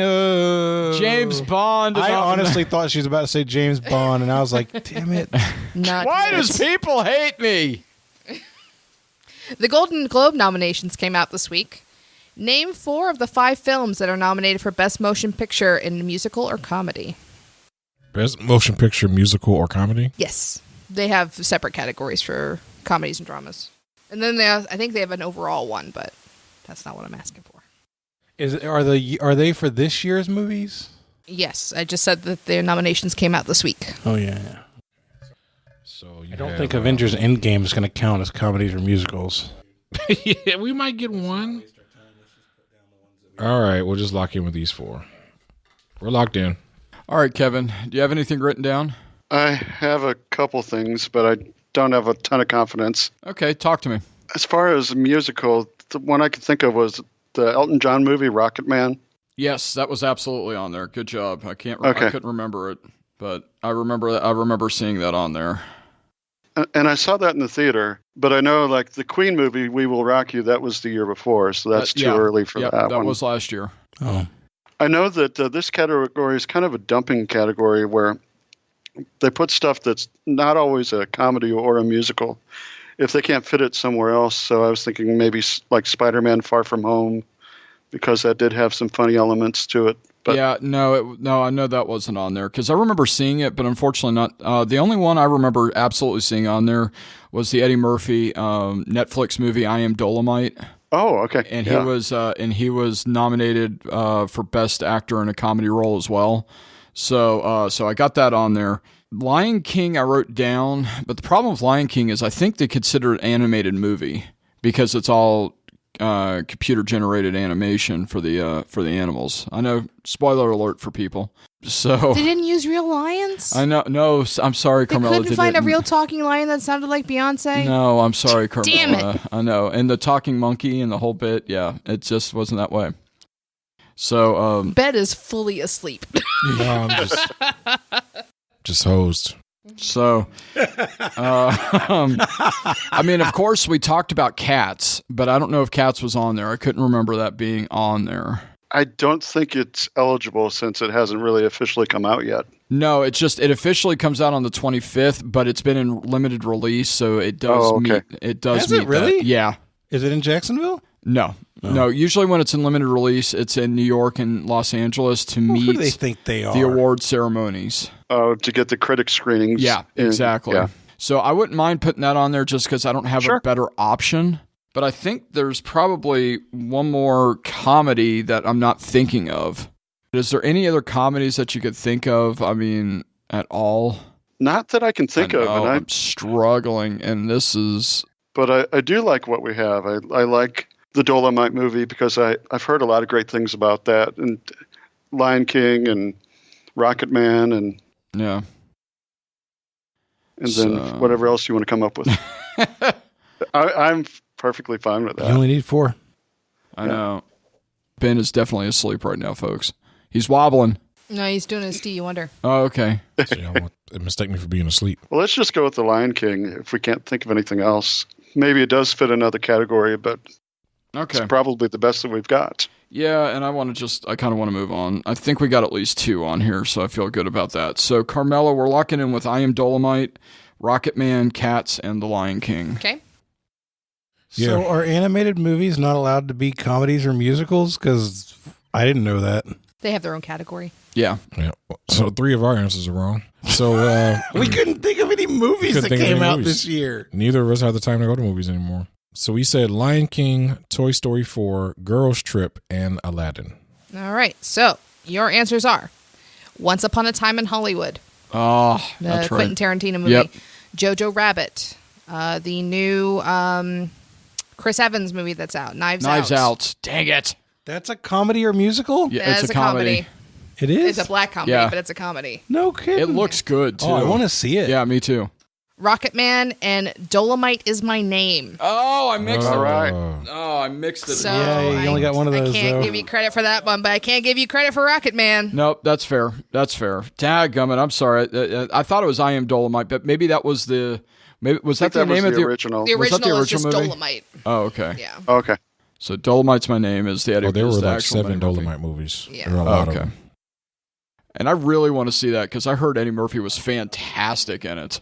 James Bond. I honestly thought she was about to say James Bond, and I was like, damn it. Why does people hate me? The Golden Globe nominations came out this week. Name 4 of the 5 films that are nominated for Best Motion Picture in musical or comedy. Best Motion Picture, musical or comedy? Yes. They have separate categories for comedies and dramas. And then I think they have an overall one, but that's not what I'm asking for. Are they for this year's movies? Yes. I just said that their nominations came out this week. Oh, yeah. So I don't think Avengers Endgame is going to count as comedies or musicals. Yeah, we might get one. All right, we'll just lock in with these 4. We're locked in. All right, Kevin, do you have anything written down? I have a couple things, but I don't have a ton of confidence. Okay, talk to me. As far as musical, the one I could think of was the Elton John movie, Rocket Man. Yes, that was absolutely on there. Good job. I couldn't remember it, but I remember seeing that on there. And I saw that in the theater, but I know like the Queen movie, We Will Rock You, that was the year before, so that's too early for that one. That was last year. Oh. I know that this category is kind of a dumping category where they put stuff that's not always a comedy or a musical if they can't fit it somewhere else. So I was thinking maybe like Spider-Man Far From Home, because that did have some funny elements to it. But I know that wasn't on there because I remember seeing it, but unfortunately not. The only one I remember absolutely seeing on there was the Eddie Murphy Netflix movie I Am Dolomite. Oh, okay. And he was nominated for Best Actor in a Comedy Role as well. So I got that on there. Lion King I wrote down, but the problem with Lion King is I think they consider it an animated movie because it's all computer-generated animation for the animals. I know, spoiler alert for people. So they didn't use real lions? I know. No, I'm sorry, Carmela. They couldn't find a real talking lion that sounded like Beyonce? No, I'm sorry, Carmela. Damn it. I know. And the talking monkey and the whole bit, yeah, it just wasn't that way. So, Ben is fully asleep. No, I'm just hosed. So, I mean, of course, we talked about Cats, but I don't know if Cats was on there. I couldn't remember that being on there. I don't think it's eligible since it hasn't really officially come out yet. No, it officially comes out on the 25th, but it's been in limited release, so it does meet. It does Has meet it really? that. Yeah. Is it in Jacksonville? No. Usually when it's in limited release, it's in New York and Los Angeles to meet who do they think they are? the award ceremonies. Oh, to get the critic screenings. Yeah, exactly. Yeah. So I wouldn't mind putting that on there just because I don't have a better option. But I think there's probably one more comedy that I'm not thinking of. Is there any other comedies that you could think of? I mean, at all? Not that I can think of. And I'm struggling, and this is... But I do like what we have. I like the Dolomite movie because I've heard a lot of great things about that. And Lion King and Rocket Man and... Yeah. And then whatever else you want to come up with. I'm perfectly fine with that. You only need 4. I know. Ben is definitely asleep right now, folks. He's wobbling. No, he's doing his Stevie Wonder. Oh, okay. So y'all mistake me for being asleep. Well, let's just go with the Lion King if we can't think of anything else. Maybe it does fit another category, but it's probably the best that we've got. Yeah, and I kind of want to move on. I think we got at least 2 on here, so I feel good about that. So, Carmela, we're locking in with I Am Dolomite, Rocket Man, Cats, and The Lion King. Okay. So are animated movies not allowed to be comedies or musicals? Because I didn't know that. They have their own category. Yeah. So 3 of our answers are wrong. So we couldn't think of any movies that came out this year. Neither of us have the time to go to movies anymore. So we said Lion King, Toy Story 4, Girls Trip, and Aladdin. All right. So your answers are Once Upon a Time in Hollywood. Oh, the Quentin Tarantino movie. Yep. Jojo Rabbit. The new Chris Evans movie that's out. Knives Out. Dang it. That's a comedy or musical? Yeah, it's a comedy. It is? It's a black comedy, but it's a comedy. No kidding. It looks good, too. Oh, I want to see it. Yeah, me too. Rocket Man and Dolomite Is My Name. Oh, I mixed it. All right. Oh, I mixed it. So yeah, you only got one of those, I can't give you credit for that one, but I can't give you credit for Rocket Man. Nope, that's fair. Dadgummit, I'm sorry. I thought it was I Am Dolomite, but maybe that was the... was that the name of the original? The original is just movie? Dolomite. Oh, okay. Yeah. Okay. So Dolomite's My Name is the there were like actual 7 Dolomite movies. Yeah. There were a lot of okay. them. And I really want to see that because I heard Eddie Murphy was fantastic in it.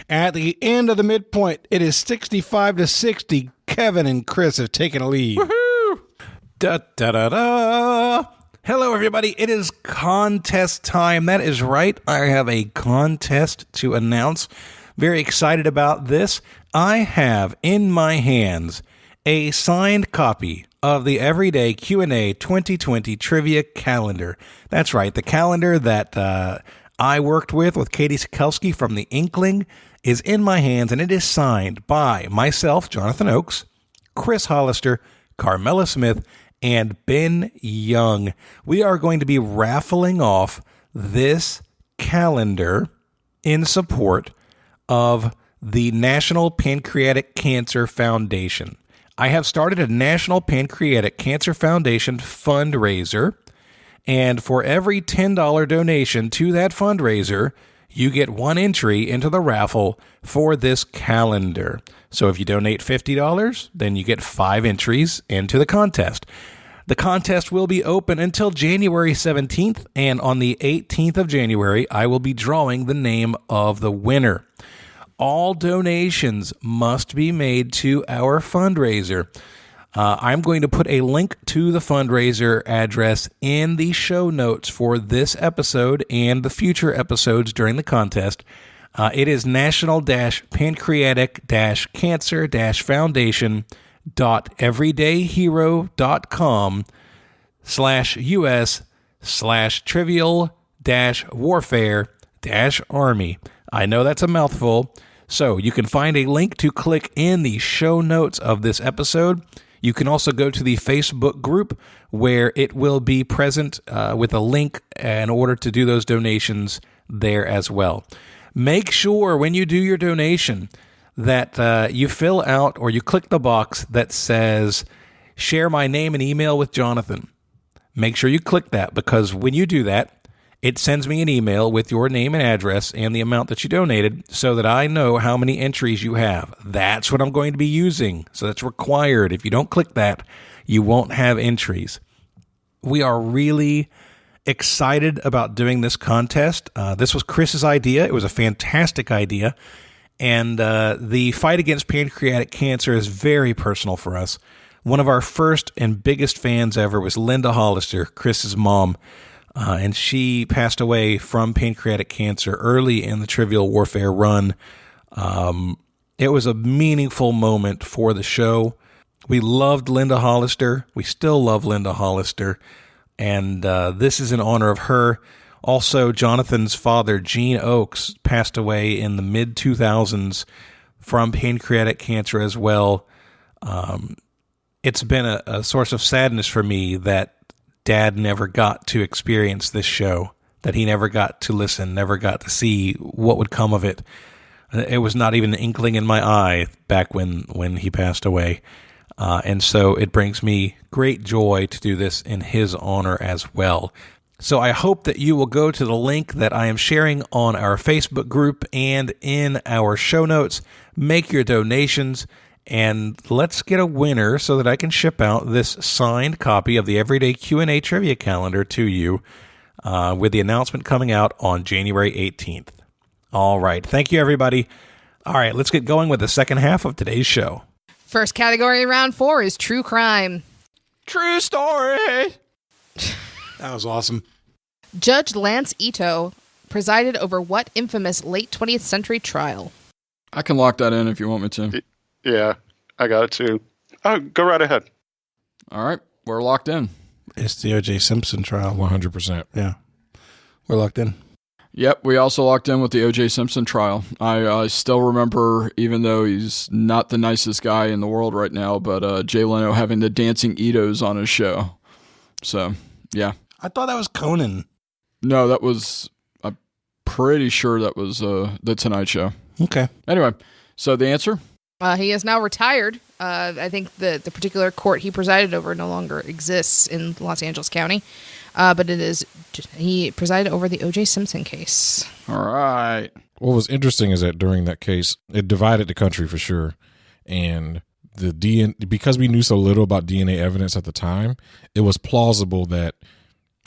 At the end of the midpoint, it is 65-60. Kevin and Chris have taken a lead. Woohoo! Da da da da. Hello, everybody. It is contest time. That is right. I have a contest to announce. Very excited about this. I have in my hands a signed copy of the Everyday Q&A 2020 Trivia Calendar. That's right, the calendar that I worked with Katie Sikelski from The Inkling is in my hands, and it is signed by myself, Jonathan Oakes, Chris Hollister, Carmela Smith, and Ben Young. We are going to be raffling off this calendar in support of the National Pancreatic Cancer Foundation. I have started a National Pancreatic Cancer Foundation fundraiser, and for every $10 donation to that fundraiser, you get 1 entry into the raffle for this calendar. So if you donate $50, then you get 5 entries into the contest. The contest will be open until January 17th, and on the 18th of January, I will be drawing the name of the winner. All donations must be made to our fundraiser. I'm going to put a link to the fundraiser address in the show notes for this episode and the future episodes during the contest. It is national-pancreatic-cancer-foundation.everydayhero.com/US/trivial-warfare TW250-Army. I know that's a mouthful, so you can find a link to click in the show notes of this episode. You can also go to the Facebook group where it will be present with a link in order to do those donations there as well. Make sure when you do your donation that you fill out or you click the box that says, share my name and email with Jonathan. Make sure you click that, because when you do that, it sends me an email with your name and address and the amount that you donated so that I know how many entries you have. That's what I'm going to be using. So that's required. If you don't click that, you won't have entries. We are really excited about doing this contest. This was Chris's idea. It was a fantastic idea. And the fight against pancreatic cancer is very personal for us. One of our first and biggest fans ever was Linda Hollister, Chris's mom. And she passed away from pancreatic cancer early in the Trivial Warfare run. It was a meaningful moment for the show. We loved Linda Hollister. We still love Linda Hollister. And this is in honor of her. Also, Jonathan's father, Gene Oakes, passed away in the mid-2000s from pancreatic cancer as well. It's been a source of sadness for me that Dad never got to experience this show, that he never got to listen, never got to see what would come of it. It was not even an inkling in my eye back when he passed away. And so it brings me great joy to do this in his honor as well. So I hope that you will go to the link that I am sharing on our Facebook group and in our show notes, make your donations, and let's get a winner so that I can ship out this signed copy of the Everyday Q&A Trivia Calendar to you with the announcement coming out on January 18th. All right. Thank you, everybody. All right. Let's get going with the second half of today's show. First category in round 4 is true crime. True story. That was awesome. Judge Lance Ito presided over what infamous late 20th century trial? I can lock that in if you want me to. Yeah, I got it too. Oh, go right ahead. All right, we're locked in. It's the O.J. Simpson trial. 100%. Yeah, we're locked in. Yep, we also locked in with the O.J. Simpson trial. I still remember, even though he's not the nicest guy in the world right now, but Jay Leno having the dancing Itos on his show. So, yeah. I thought that was Conan. No, that was, I'm pretty sure that was The Tonight Show. Okay. Anyway, so the answer? He is now retired. I think the particular court he presided over no longer exists in Los Angeles County. But he presided over the O.J. Simpson case. All right. What was interesting is that during that case, it divided the country for sure. And because we knew so little about DNA evidence at the time, it was plausible that,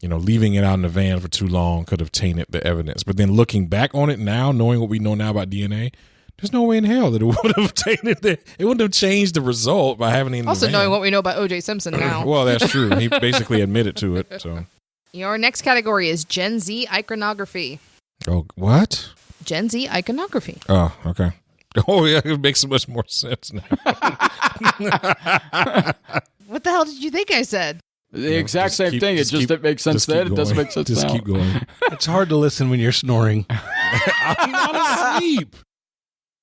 leaving it out in the van for too long could have tainted the evidence. But then looking back on it now, knowing what we know now about DNA, there's no way in hell that it would have tainted it wouldn't have changed the result by having it in the van. Also knowing what we know about O.J. Simpson now. Well, that's true. He basically admitted to it. So your next category is Gen Z iconography. Oh, what? Gen Z iconography. Oh, okay. Oh, yeah, it makes so much more sense now. What the hell did you think I said? The exact same thing. It makes sense then. It doesn't make sense now. Just keep going. It's hard to listen when you're snoring. I'm not asleep.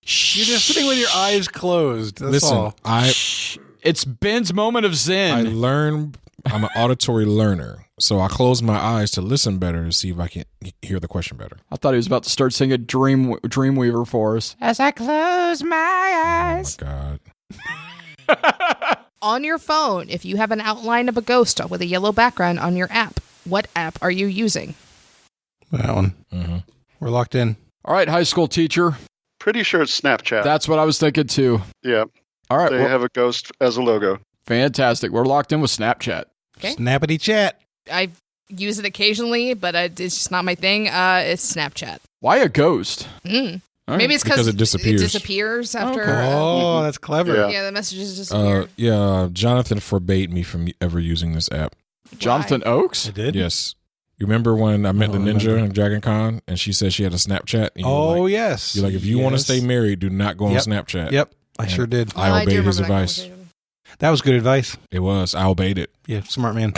You're just sitting with your eyes closed. That's Listen, all. It's Ben's moment of zen. I'm an auditory learner, so I close my eyes to listen better to see if I can hear the question better. I thought he was about to start singing Dreamweaver for us. As I close my eyes. Oh, my God. On your phone, if you have an outline of a ghost with a yellow background on your app, what app are you using? That one. Mm-hmm. We're locked in. All right, high school teacher. Pretty sure it's Snapchat. That's what I was thinking too. Yeah. All right. They have a ghost as a logo. Fantastic. We're locked in with Snapchat. Okay. Snappity chat. I use it occasionally, but it's just not my thing. It's Snapchat. Why a ghost? Right. Maybe it's because it disappears. It disappears after. Okay. Oh, that's clever. Yeah, the messages disappear. Jonathan forbade me from ever using this app. Jonathan Oakes? I did? Yes. You remember when I met the ninja in Dragon Con and she said she had a Snapchat? And yes. You're like, if you want to stay married, do not go on Snapchat. Yep. I sure did. I obeyed his advice. That was good advice. It was. I obeyed it. Yeah, smart man.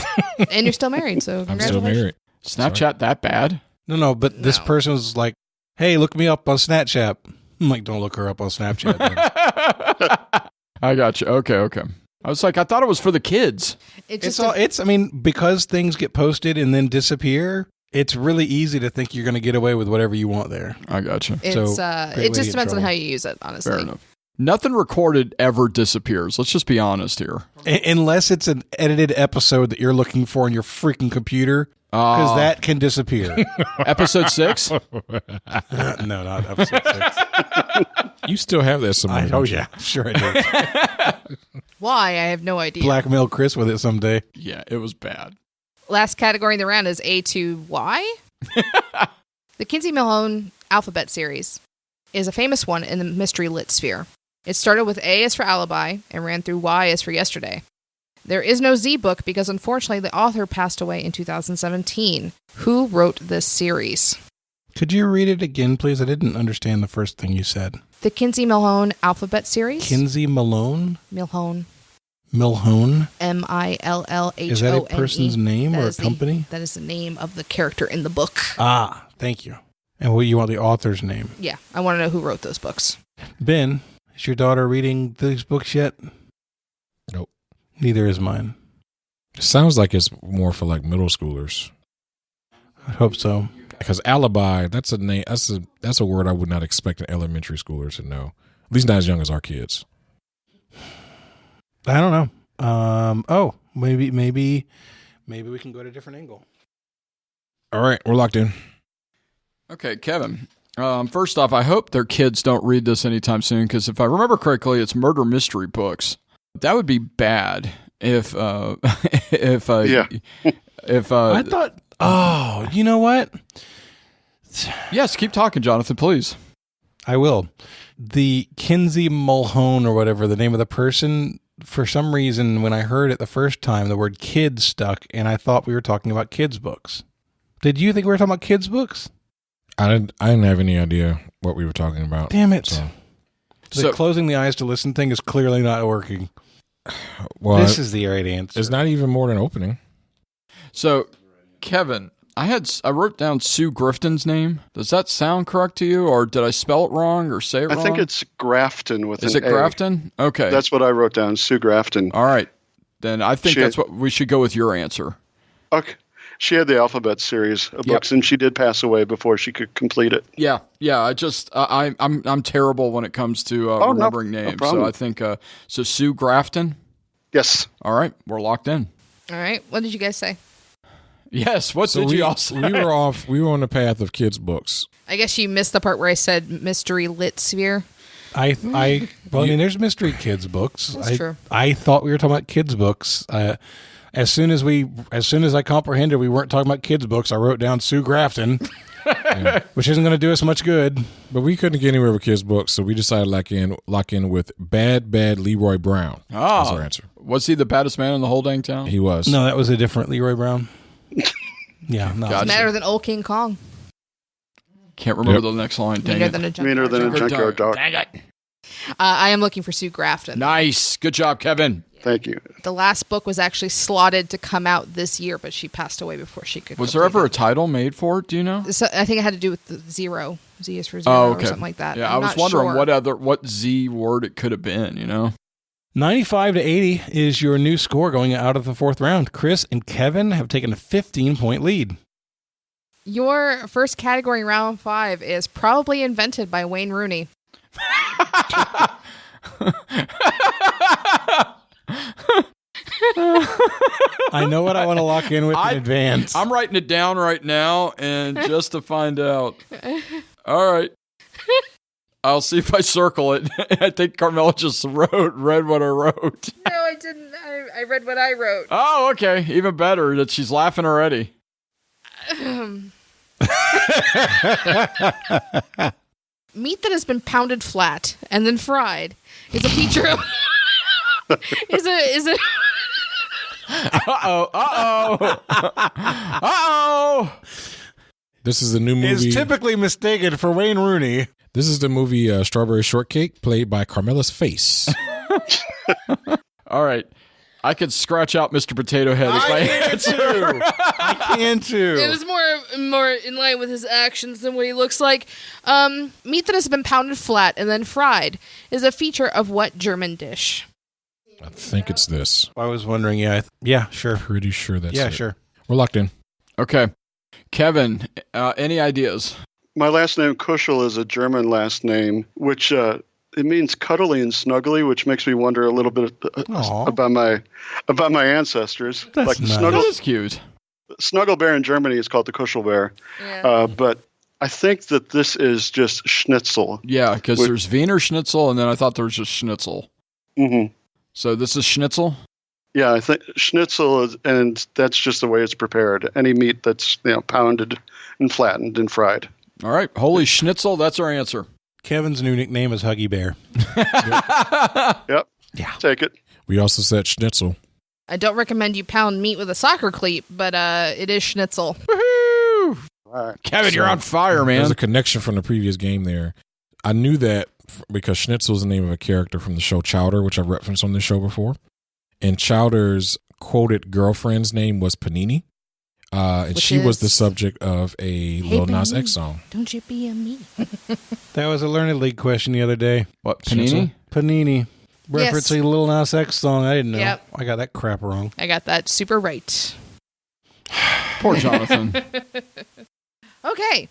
And you're still married, so I'm still married. Snapchat that bad? No, but this person was like hey, look me up on Snapchat. I'm like, don't look her up on Snapchat. I got you. Okay. I was like, I thought it was for the kids. I mean, because things get posted and then disappear, it's really easy to think you're going to get away with whatever you want there. I got you. It just depends on how you use it, honestly. Fair enough. Nothing recorded ever disappears. Let's just be honest here. Unless it's an edited episode that you're looking for on your freaking computer, because that can disappear. Episode 6? No, not episode 6. You still have that somewhere. Oh, yeah. Sure I do. Why? I have no idea. Blackmail Chris with it someday. Yeah, it was bad. Last category in the round is A to Y. The Kinsey Millhone alphabet series is a famous one in the mystery lit sphere. It started with A as for alibi and ran through Y as for yesterday. There is no Z book because unfortunately the author passed away in 2017. Who wrote this series? Could you read it again, please? I didn't understand the first thing you said. The Kinsey Millhone alphabet series. Kinsey Millhone? Millhone. Millhone? Millhone. Is that a person's name or a company? That is the name of the character in the book. Ah, thank you. And you want the author's name? Yeah, I want to know who wrote those books. Ben, is your daughter reading these books yet? Nope. Neither is mine. It sounds like it's more for like middle schoolers. I hope so. Because alibi, that's a name. That's a word I would not expect an elementary schooler to know. At least not as young as our kids. I don't know. Maybe we can go to a different angle. All right, we're locked in. Okay, Kevin. First off, I hope their kids don't read this anytime soon, because if I remember correctly, it's murder mystery books. That would be bad if I thought. Oh, you know what? Yes, keep talking, Jonathan, please. I will. The Kinsey Millhone or whatever the name of the person. For some reason, when I heard it the first time, the word kids stuck, and I thought we were talking about kids' books. Did you think we were talking about kids' books? I didn't have any idea what we were talking about. Damn it. So The closing the eyes to listen thing is clearly not working. Well, this is the right answer. It's not even more than opening. So, Kevin, I wrote down Sue Grifton's name. Does that sound correct to you, or did I spell it wrong or say it wrong? I think it's Grafton with an A. Is it Grafton? Okay. That's what I wrote down, Sue Grafton. All right. Then I think that's what we should go with your answer. Okay. She had the alphabet series of books, and she did pass away before she could complete it. Yeah. I'm terrible when it comes to remembering names. So I think so. Sue Grafton. Yes. All right, we're locked in. All right. What did you guys say? Yes. What did you all say? We were off. We were on the path of kids' books. I guess you missed the part where I said mystery lit sphere. I mean, there's mystery kids books. That's true. I thought we were talking about kids' books. As soon as I comprehended we weren't talking about kids' books, I wrote down Sue Grafton, which isn't going to do us much good. But we couldn't get anywhere with kids' books, so we decided to lock in with Bad Leroy Brown. That's our answer. Was he the baddest man in the whole dang town? He was. No, that was a different Leroy Brown. Yeah, no. It's better than Old King Kong. Can't remember the next line. Meaner than a junkyard dog. Dang it. I am looking for Sue Grafton. Nice. Good job, Kevin. Thank you. The last book was actually slotted to come out this year, but she passed away before she could. Was there ever a title made for it? Do you know? So I think it had to do with the zero. Z is for zero or something like that. Yeah, I was wondering what Z word it could have been, 95-80 is your new score going out of the fourth round. Chris and Kevin have taken a 15-point lead. Your first category in round 5 is probably invented by Wayne Rooney. I know what I want to lock in with in advance. I'm writing it down right now, and just to find out. All right. I'll see if I circle it. I think Carmela just read what I wrote. No, I didn't. I read what I wrote. Oh, okay. Even better that she's laughing already. Meat that has been pounded flat and then fried is a feature of is a Uh-oh. This is the new movie. Is typically mistaken for Wayne Rooney. This is the movie Strawberry Shortcake, played by Carmela's face. All right. I could scratch out Mr. Potato Head as my answer. I can too. It was more in line with his actions than what he looks like. Meat that has been pounded flat and then fried is a feature of what German dish? I think it's this. I was wondering, yeah, sure. Pretty sure that's it. Sure. We're locked in. Okay. Kevin, any ideas? My last name, Kuschel, is a German last name, which it means cuddly and snuggly, which makes me wonder a little bit about my ancestors. That's nice. That is cute. Snuggle bear in Germany is called the Kuschel bear. Yeah. But I think that this is just schnitzel. Yeah, because there's Wiener Schnitzel, and then I thought there was just Schnitzel. Mm-hmm. So this is Schnitzel? Yeah, I think schnitzel is, and that's just the way it's prepared. Any meat that's pounded and flattened and fried. All right, holy Schnitzel, that's our answer. Kevin's new nickname is Huggy Bear. Yep. Yeah. Take it. We also said schnitzel. I don't recommend you pound meat with a soccer cleat, but it is schnitzel. Woohoo! All right. Kevin, you're on fire, man. There's a connection from the previous game there. I knew that because Schnitzel is the name of a character from the show Chowder, which I've referenced on this show before. And Chowder's quoted girlfriend's name was Panini. And she was the subject of a Lil Nas X song. Don't you be a me. That was a Learned League question the other day. What, Panini? Panini. Referencing Lil Nas X song. I didn't know. Yep. I got that crap wrong. I got that super right. Poor Jonathan. Okay,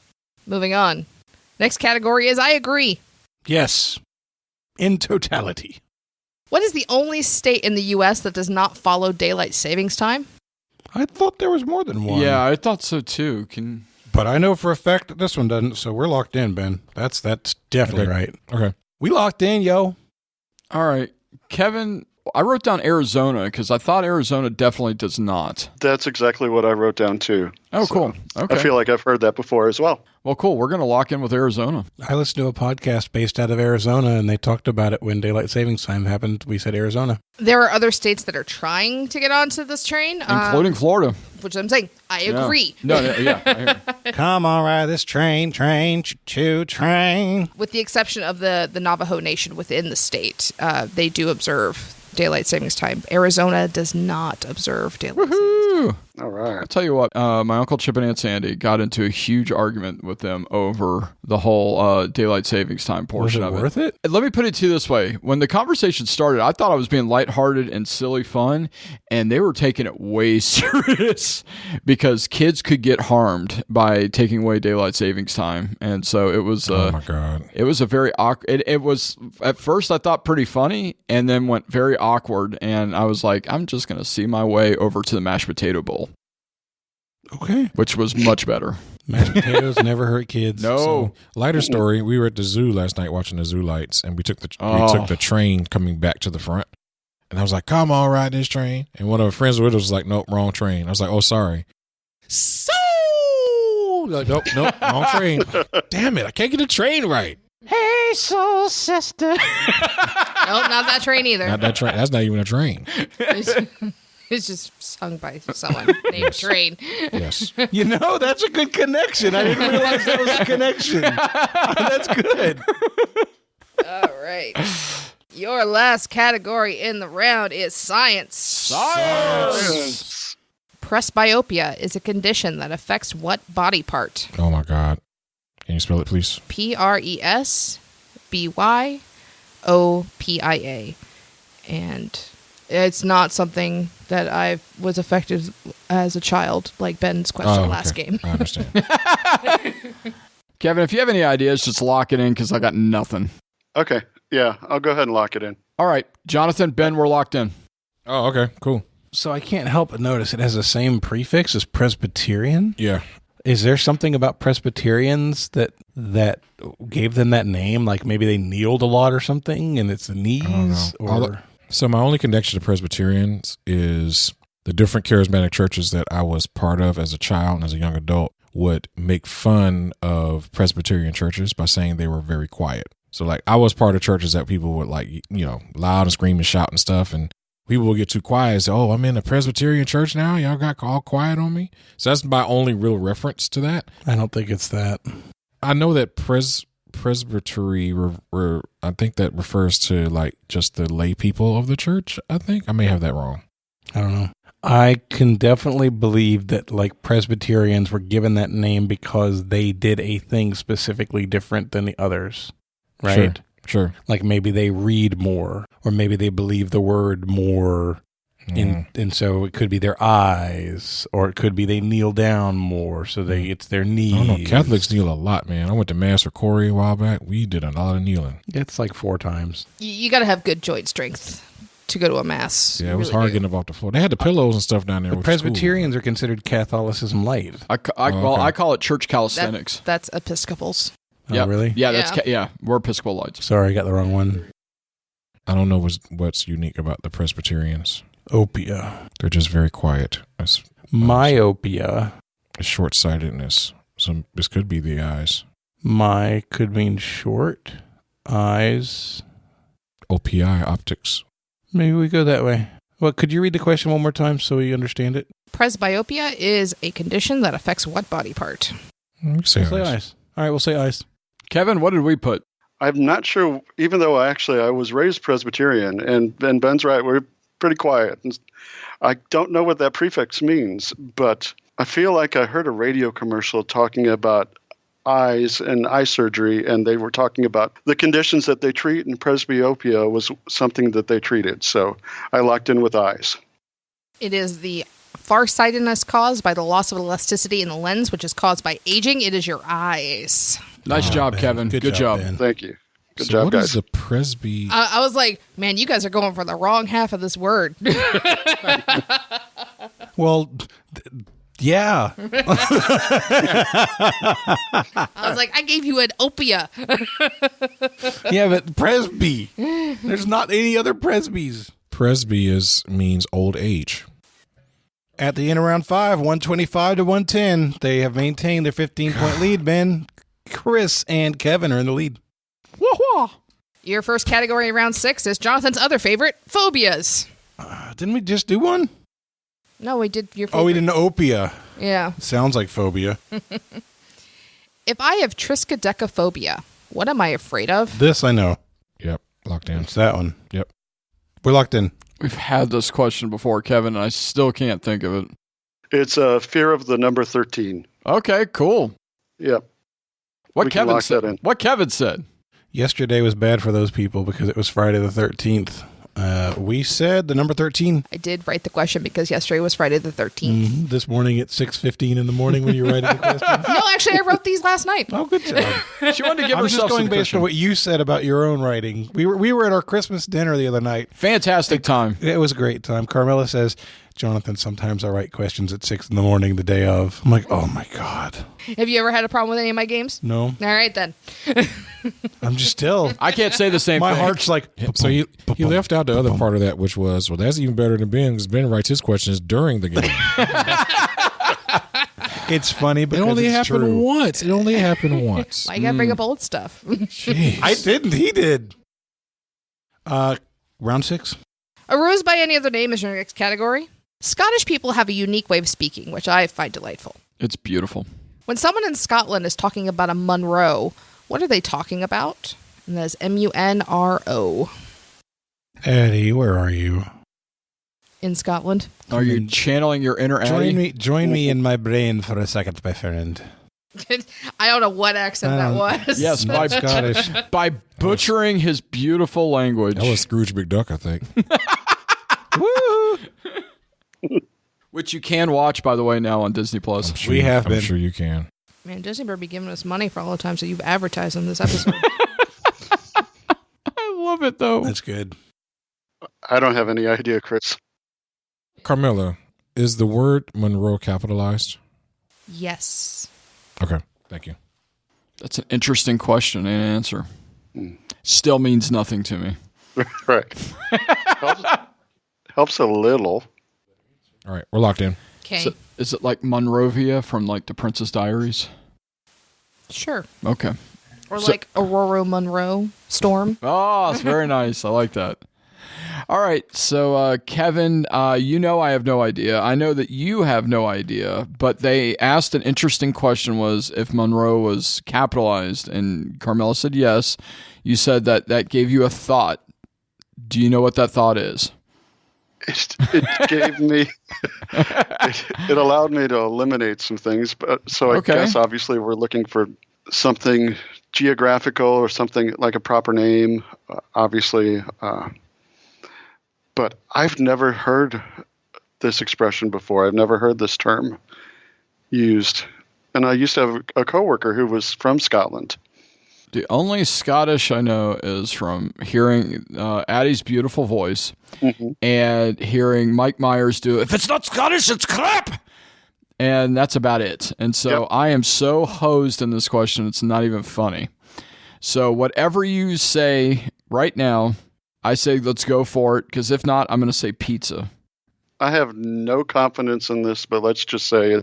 moving on. Next category is I agree. Yes. In totality. What is the only state in the U.S. that does not follow daylight savings time? I thought there was more than one. Yeah, I thought so too. But I know for a fact that this one doesn't, so we're locked in, Ben. That's definitely right. Okay. We locked in, yo. All right. Kevin, I wrote down Arizona because I thought Arizona definitely does not. That's exactly what I wrote down too. Oh, so cool. Okay. I feel like I've heard that before as well. Well, cool. We're going to lock in with Arizona. I listened to a podcast based out of Arizona, and they talked about it when daylight savings time happened. We said Arizona. There are other states that are trying to get onto this train. Including Florida. Which I'm saying, I agree. No, yeah. I hear. Come on, ride this train, choo-choo, train. With the exception of the Navajo Nation within the state, they do observe daylight savings time. Arizona does not observe daylight savings time. All right. I'll tell you what, my Uncle Chip and Aunt Sandy got into a huge argument with them over the whole daylight savings time portion of it. Was it worth it? Let me put it to you this way. When the conversation started, I thought I was being lighthearted and silly fun, and they were taking it way serious because kids could get harmed by taking away daylight savings time. And so it was oh my God. It was a very awkward. It was, at first I thought pretty funny, and then went very awkward, and I was like, I'm just going to see my way over to the mashed potato bowl. Okay. Which was much better. Mashed potatoes never hurt kids. No. So, lighter story, we were at the zoo last night watching the zoo lights, and we took the train coming back to the front. And I was like, come on, ride this train. And one of our friends with us was like, nope, wrong train. I was like, oh, sorry. So, like, nope, wrong train. Damn it, I can't get the train right. Hey, soul sister. Nope, not that train either. Not that train. That's not even a train. It's just sung by someone named Train. Yes. You know, that's a good connection. I didn't realize that was a connection. That's good. All right. Your last category in the round is science. Science! Presbyopia is a condition that affects what body part? Oh, my God. Can you spell it, please? Presbyopia. And it's not something that I was affected as a child, like Ben's question last game. I understand. Kevin, if you have any ideas, just lock it in because I got nothing. Okay. Yeah, I'll go ahead and lock it in. All right. Jonathan, Ben, we're locked in. Oh, okay. Cool. So I can't help but notice it has the same prefix as Presbyterian. Yeah. Is there something about Presbyterians that gave them that name? Like maybe they kneeled a lot or something, and it's the knees? So my only connection to Presbyterians is the different charismatic churches that I was part of as a child and as a young adult would make fun of Presbyterian churches by saying they were very quiet. So like I was part of churches that people would like, loud and scream and shout and stuff, and people would get too quiet and say, oh, I'm in a Presbyterian church now. Y'all got all quiet on me. So that's my only real reference to that. I don't think it's that. I know that presbytery, I think that refers to like just the lay people of the church. I think I may have that wrong. I don't know. I can definitely believe that like Presbyterians were given that name because they did a thing specifically different than the others, right? Sure. Like maybe they read more, or maybe they believe the word more, and so it could be their eyes, or it could be they kneel down more, so it's their knees. I don't know. Catholics kneel a lot, man. I went to Mass for Corey a while back. We did a lot of kneeling. It's like 4 times. You got to have good joint strength to go to a mass. Yeah, it was hard getting up off the floor. They had the pillows and stuff down there. The Presbyterians are considered Catholicism light. Well, I call it church calisthenics. That's Episcopals. Oh, really? Yeah, we're Episcopal lights. Sorry, I got the wrong one. I don't know what's unique about the Presbyterians. Opia. They're just very quiet. Myopia. Short-sightedness. This could be the eyes. My could mean short. Eyes. OPI, optics. Maybe we go that way. Well, could you read the question one more time so we understand it? Presbyopia is a condition that affects what body part? We'll say eyes. All right, we'll say eyes. Kevin, what did we put? I'm not sure, even though I was raised Presbyterian, and Ben's right, we're pretty quiet. And I don't know what that prefix means, but I feel like I heard a radio commercial talking about eyes and eye surgery, and they were talking about the conditions that they treat, and presbyopia was something that they treated. So I locked in with eyes. It is the farsightedness caused by the loss of elasticity in the lens, which is caused by aging. It is your eyes. Nice job, Ben. Kevin. Good job. Ben. Thank you. Good job, what guys. Is the presby? I was like, man, you guys are going for the wrong half of this word. Well, yeah. I was like, I gave you an opia. Yeah, but presby. There's not any other presbys. Presby means old age. At the end of round 5, 125 to 110, they have maintained their 15-point lead. Ben, Chris, and Kevin are in the lead. Wah-wah. Your first category in round 6 is Jonathan's other favorite, phobias. Didn't we just do one? No, we did your favorite. Oh, we did an opia. Yeah. Sounds like phobia. If I have triskaidekaphobia, what am I afraid of? This I know. Yep, locked in. It's that one. Yep. We're locked in. We've had this question before, Kevin, and I still can't think of it. It's a fear of the number 13. Okay, cool. Yep. What Kevin said. Yesterday was bad for those people because it was Friday the 13th. We said the number 13. I did write the question because yesterday was Friday the 13th. Mm-hmm. This morning at 6:15 in the morning when you're writing the question. No, actually, I wrote these last night. Oh, good job. She wanted to give I'm herself just going some based cushion. on what you said about your own writing. We were at our Christmas dinner the other night. Fantastic time. It was a great time. Carmela says, Jonathan, sometimes I write questions at 6 in the morning the day of. I'm like, oh my God. Have you ever had a problem with any of my games? No. All right, then. I'm just still. I can't say the same My thing. heart's like. So he left out the other part of that, which was, well, that's even better than Ben, because Ben writes his questions during the game. It's funny It because only it's happened true. once. It only happened once. Why you gotta bring up old stuff? Jeez. I didn't. He did. Round 6. Arose by any other name is your next category. Scottish people have a unique way of speaking, which I find delightful. It's beautiful. When someone in Scotland is talking about a Munro, what are they talking about? And that is M-U-N-R-O. Eddie, where are you? In Scotland. Are you channeling your inner Eddie? Join me in my brain for a second, my friend. I don't know what accent that was. Yes, by Scottish. By butchering his beautiful language. That was Scrooge McDuck, I think. Woo! Which you can watch, by the way, now on Disney Plus. I'm sure you can. Man, Disney better be giving us money for all the times that you've advertised on this episode. I love it, though. That's good. I don't have any idea, Chris. Carmela, is the word Monroe capitalized? Yes. Okay, thank you. That's an interesting question and answer. Still means nothing to me. Right. Helps a little. All right, we're locked in. Okay. So, is it like Monrovia from like the Princess Diaries? Sure. Okay. Or like Aurora Monroe Storm. Oh, it's very nice. I like that. All right. So, Kevin, you know I have no idea. I know that you have no idea, but they asked an interesting question was if Monroe was capitalized, and Carmela said yes. You said that gave you a thought. Do you know what that thought is? it gave me, it allowed me to eliminate some things. But so I guess obviously we're looking for something geographical or something like a proper name, obviously. But I've never heard this expression before. I've never heard this term used. And I used to have a coworker who was from Scotland. The only Scottish I know is from hearing Addie's beautiful voice and hearing Mike Myers do, if it's not Scottish, it's crap! And that's about it. And so I am so hosed in this question, it's not even funny. So whatever you say right now, I say let's go for it, because if not, I'm going to say pizza. I have no confidence in this, but let's just say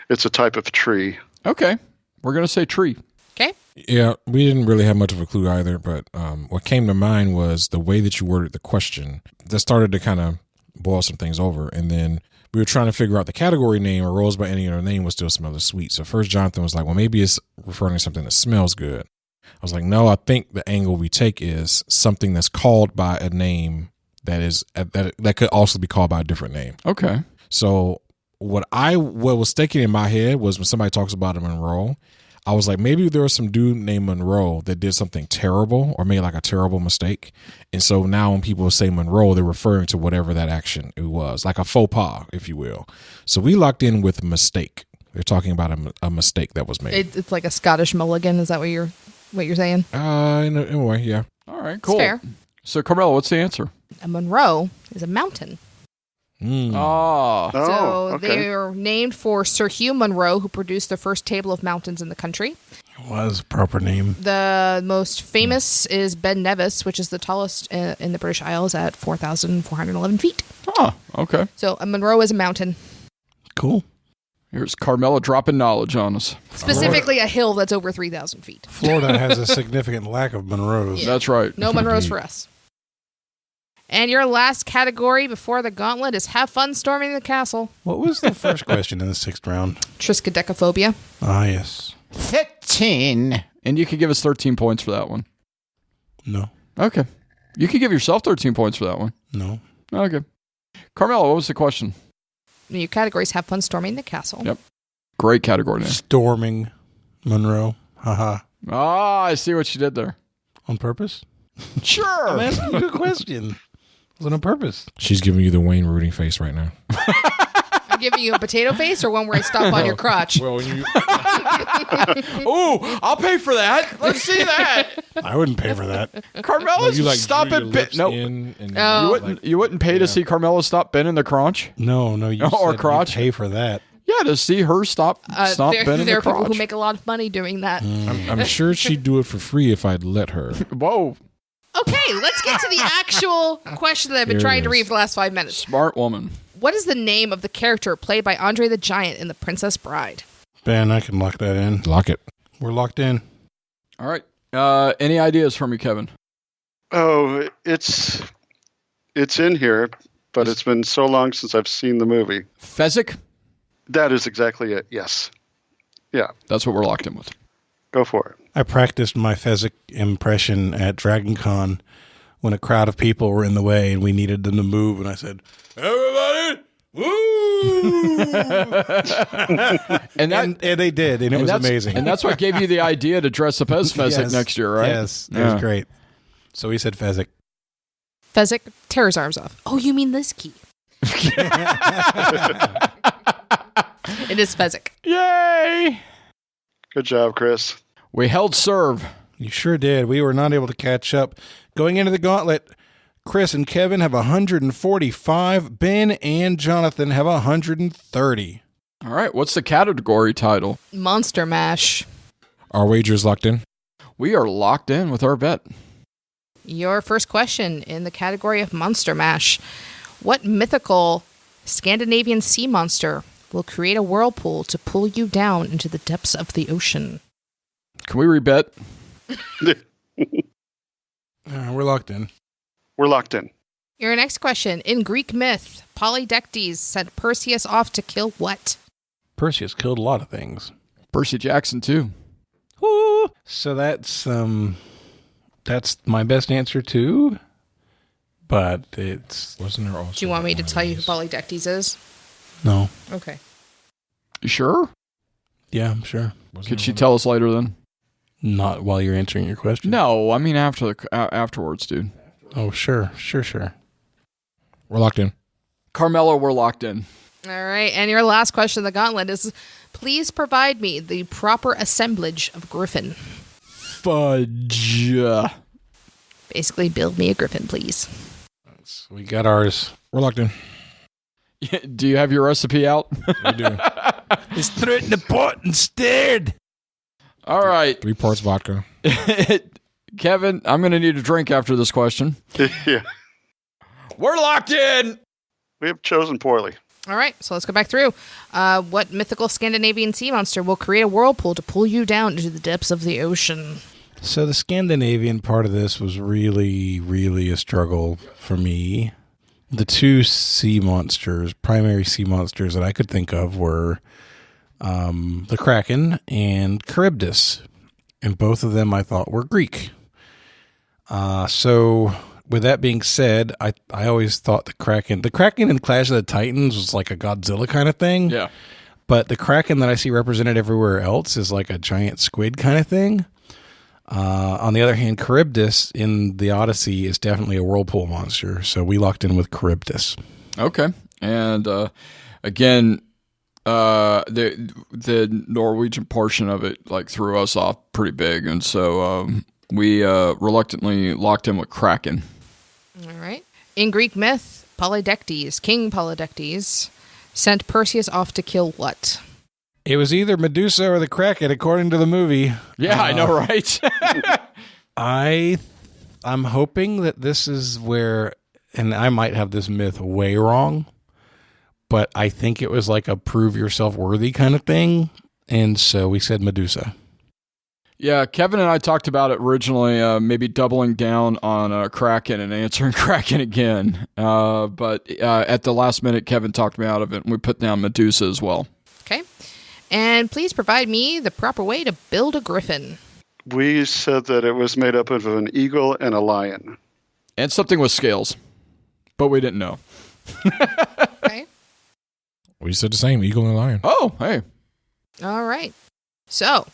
it's a type of tree. Okay. We're going to say tree. Okay. Yeah, we didn't really have much of a clue either, but what came to mind was the way that you worded the question. That started to kind of boil some things over, and then we were trying to figure out the category name, or Rose by any other name would still smell as sweet. So first Jonathan was like, well, maybe it's referring to something that smells good. I was like, no, I think the angle we take is something that's called by a name that is that could also be called by a different name. Okay. So what was sticking in my head was when somebody talks about a Monroe, I was like, maybe there was some dude named Monroe that did something terrible or made like a terrible mistake. And so now when people say Monroe, they're referring to whatever that action it was, like a faux pas, if you will. So we locked in with mistake. They're talking about a mistake that was made. It's like a Scottish mulligan. Is that what you're saying? In a way, yeah. All right, cool. It's fair. So Carmela, what's the answer? A Monroe is a mountain. So they're named for Sir Hugh Monroe, who produced the first table of mountains in the country. It was a proper name. The most famous is Ben Nevis, which is the tallest in the British Isles at 4,411 feet. Oh, okay. So a Monroe is a mountain. Cool. Here's Carmela dropping knowledge on us. Specifically a hill that's over 3,000 feet. Florida has a significant lack of Monroes. Yeah. That's right. No Monroes for us. And your last category before the gauntlet is have fun storming the castle. What was the first question in the 6th round? Triskaidekaphobia. Ah, yes. 15. And you could give us 13 points for that one. No. Okay. You could give yourself 13 points for that one. No. Okay. Carmela, what was the question? Your categories have fun storming the castle. Yep. Great category name. Storming Monroe. Haha. Ah, I see what you did there. On purpose? Sure. I'm asking you a question. It was on purpose. She's giving you the Wayne Rooney face right now. I'm giving you a potato face or one where I stomp on your crotch? Well, you... Ooh, I'll pay for that. Let's see that. I wouldn't pay for that. Carmela's stop it. No, you wouldn't pay to see Carmela stop bending the crotch. No, you or said crotch. You'd pay for that. Yeah, to see her stop bending the crotch. There are people who make a lot of money doing that. I'm sure she'd do it for free if I'd let her. Whoa. Okay, let's get to the actual question that I've been trying to read for the last 5 minutes. Smart woman. What is the name of the character played by Andre the Giant in The Princess Bride? Ben, I can lock that in. Lock it. We're locked in. All right. Any ideas from you, Kevin? Oh, it's in here, but it's been so long since I've seen the movie. Fezzik? That is exactly it, yes. Yeah. That's what we're locked in with. Go for it. I practiced my Fezzik impression at Dragon Con when a crowd of people were in the way and we needed them to move, and I said, "Everybody, woo!" and they did, and it was amazing. And that's what gave you the idea to dress up as Fezzik next year, right? Yes, it was great. So we said Fezzik. Fezzik, tear his arms off. Oh, you mean this key? It is Fezzik. Yay! Good job, Chris. We held serve. You sure did. We were not able to catch up. Going into the gauntlet, Chris and Kevin have 145. Ben and Jonathan have 130. All right. What's the category title? Monster Mash. Our wager's locked in? We are locked in with our bet. Your first question in the category of Monster Mash. What mythical Scandinavian sea monster will create a whirlpool to pull you down into the depths of the ocean? Can we rebet? We're locked in. We're locked in. Your next question. In Greek myth, Polydectes sent Perseus off to kill what? Perseus killed a lot of things. Percy Jackson, too. Woo! So that's my best answer to but it's wasn't there also. Do you want me to tell you who Polydectes is? No. Okay. You sure? Yeah, I'm sure. Could she tell us later then? Not while you're answering your question. No, I mean afterwards, dude. Oh, sure. We're locked in. Carmela, we're locked in. All right, and your last question of the gauntlet is, please provide me the proper assemblage of griffin. Fudge. Basically, build me a griffin, please. We got ours. We're locked in. Do you have your recipe out? We do. Just threw it in the pot and stared. All right. 3 parts vodka. Kevin, I'm going to need a drink after this question. Yeah. We're locked in. We have chosen poorly. All right, so let's go back through. What mythical Scandinavian sea monster will create a whirlpool to pull you down into the depths of the ocean? So the Scandinavian part of this was really, really a struggle for me. The two primary sea monsters that I could think of were the Kraken and Charybdis. And both of them I thought were Greek. So with that being said, I always thought the Kraken in Clash of the Titans was like a Godzilla kind of thing. Yeah. But the Kraken that I see represented everywhere else is like a giant squid kind of thing. On the other hand, Charybdis in the Odyssey is definitely a whirlpool monster. So we locked in with Charybdis. Okay. And again, the Norwegian portion of it like threw us off pretty big. And so we reluctantly locked in with Kraken. All right. In Greek myth, Polydectes, King Polydectes, sent Perseus off to kill what? It was either Medusa or the Kraken, according to the movie. Yeah, I know, right? I'm hoping that this is where, and I might have this myth way wrong, but I think it was like a prove yourself worthy kind of thing, and so we said Medusa. Yeah, Kevin and I talked about it originally, maybe doubling down on Kraken and answering Kraken again. But at the last minute, Kevin talked me out of it, and we put down Medusa as well. Okay. And please provide me the proper way to build a griffin. We said that it was made up of an eagle and a lion. And something with scales. But we didn't know. Okay. We said the same, eagle and lion. Oh, hey. All right. So,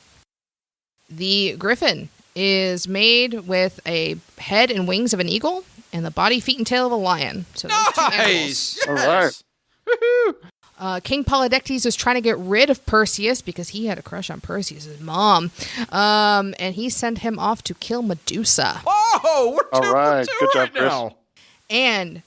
the griffin is made with a head and wings of an eagle and the body, feet, and tail of a lion. So those two animals. All right. Woohoo! King Polydectes was trying to get rid of Perseus because he had a crush on Perseus' mom. And he sent him off to kill Medusa. Oh, we're two right. for two Good job, right Chris. now. And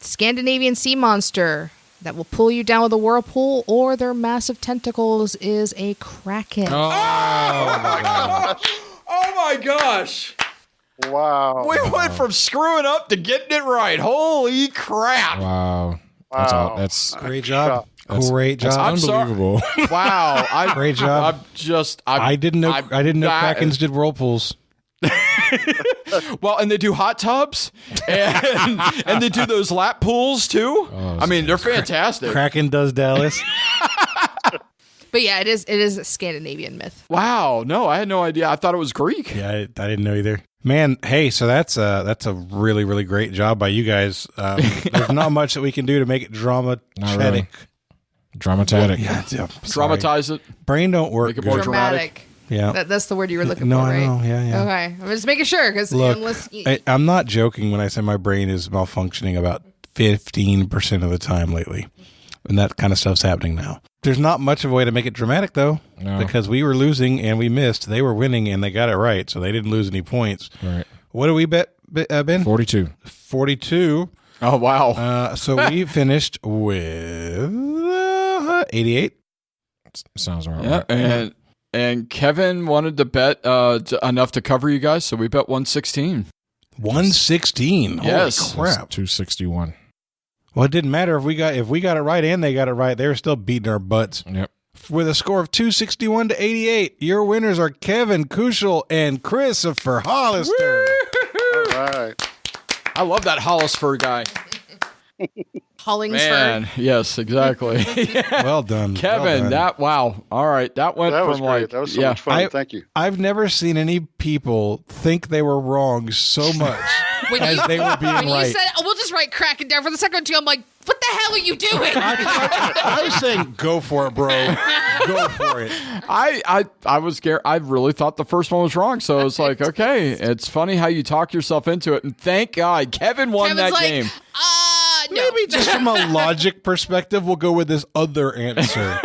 Scandinavian sea monster that will pull you down with a whirlpool or their massive tentacles is a kraken. Oh, my God. Oh my gosh. Wow. We went from screwing up to getting it right. Holy crap. Wow. That's all. That's Great job. That's- Great job. I'm sorry. unbelievable. Wow. Great job. I didn't know Krakens did whirlpools. Well, and they do hot tubs, and they do those lap pools too. Oh, I mean, they're fantastic. Kraken does Dallas. But yeah, it is a Scandinavian myth. Wow, no, I had no idea. I thought it was Greek. Yeah, I didn't know either. Man, hey, so that's a really, really great job by you guys. There's not much that we can do to make it dramatic. Really. Dramatic. Yeah, Dramatize it. Brain don't work. Make it more good. dramatic. Yeah. That's the word you were looking No, for, I right? know. Yeah. Okay. I'm just making sure because Look, unless I'm not joking when I say my brain is malfunctioning about 15% of the time lately. And that kind of stuff's happening now. There's not much of a way to make it dramatic, though, because we were losing and we missed. They were winning and they got it right, so they didn't lose any points. Right. What do we bet, Ben? 42. 42. Oh wow. So we finished with 88. Sounds right. Yeah, and Kevin wanted to bet enough to cover you guys, so we bet 116. 116. Yes. Holy crap. 261. Well, it didn't matter if we got it right and they got it right. They were still beating our butts. Yep. With a score of 261 to 88, your winners are Kevin Kuschel and Christopher Hollister. All right. I love that Hollister guy. Hollingsford. Man, yes, exactly. Well done, Kevin. Well done. All right, that went That from was great. like That was so much fun. Thank you. I've never seen any people think they were wrong so much as they were being when right. you said, "Oh, we'll just write cracking down" for the second one too, I'm like, what the hell are you doing? I was saying, go for it, bro. Go for it. I was scared. I really thought the first one was wrong. So it's like, okay, it's funny how you talk yourself into it. And thank God, Kevin won Kevin's that like, game. No. Maybe just from a logic perspective, we'll go with this other answer.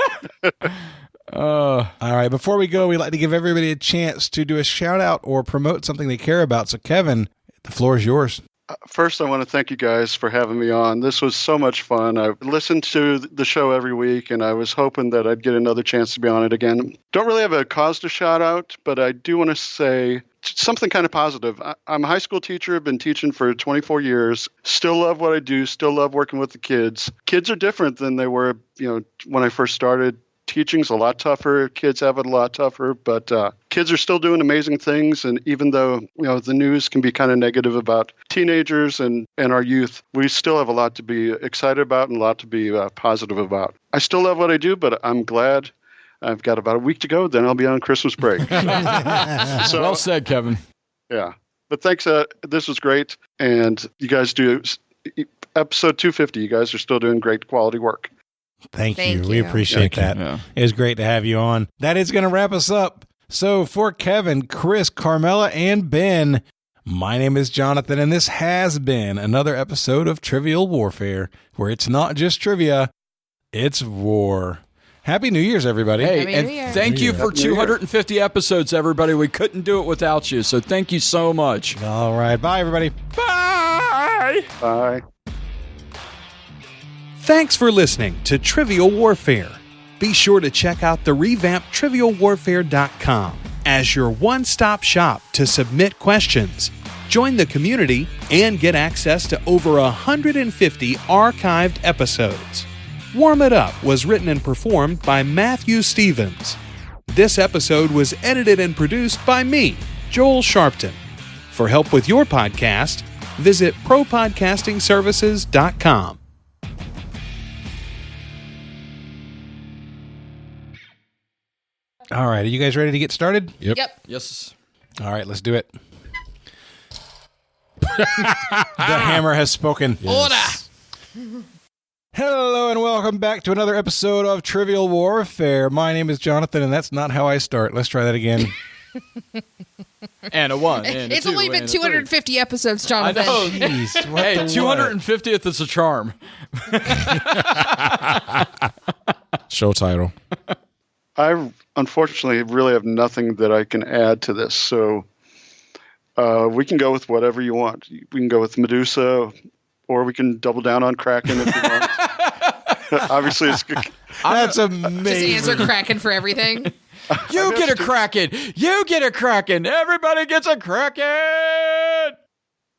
All right, before we go, we'd like to give everybody a chance to do a shout out or promote something they care about. So, Kevin, the floor is yours. First, I want to thank you guys for having me on. This was so much fun. I listened to the show every week, and I was hoping that I'd get another chance to be on it again. Don't really have a cause to shout out, but I do want to say something kind of positive. I'm a high school teacher. I've been teaching for 24 years. Still love what I do. Still love working with the kids. Kids are different than they were, when I first started. Teaching's a lot tougher. Kids have it a lot tougher, but kids are still doing amazing things. And even though, the news can be kind of negative about teenagers and our youth, we still have a lot to be excited about and a lot to be positive about. I still love what I do, but I'm glad I've got about a week to go. Then I'll be on Christmas break. So, well said, Kevin. Yeah. But thanks. This was great. And you guys do episode 250. You guys are still doing great quality work. Thank you. We appreciate that. Yeah. It was great to have you on. That is going to wrap us up. So for Kevin, Chris, Carmela, and Ben, my name is Jonathan, and this has been another episode of Trivial Warfare, where it's not just trivia, it's war. Happy New Year's, everybody. Hey, and thank you for 250 episodes, everybody. We couldn't do it without you, so thank you so much. All right. Bye, everybody. Bye. Bye. Thanks for listening to Trivial Warfare. Be sure to check out the revamped TrivialWarfare.com as your one-stop shop to submit questions, join the community, and get access to over 150 archived episodes. Warm It Up was written and performed by Matthew Stevens. This episode was edited and produced by me, Joel Sharpton. For help with your podcast, visit ProPodcastingServices.com. All right. Are you guys ready to get started? Yep. Yes. All right. Let's do it. The hammer has spoken. Order. Hello and welcome back to another episode of Trivial Warfare. My name is Jonathan, and that's not how I start. Let's try that again. And a one. And It's a two, only been and a 250 episodes, Jonathan. I know. Jeez, what Hey, the 250th is a charm. Show title. I unfortunately really have nothing that I can add to this, so we can go with whatever you want. We can go with Medusa, or we can double down on Kraken if you want. Obviously, it's That's amazing. Just answer Kraken for everything. You get a Kraken. You get a Kraken. Everybody gets a Kraken.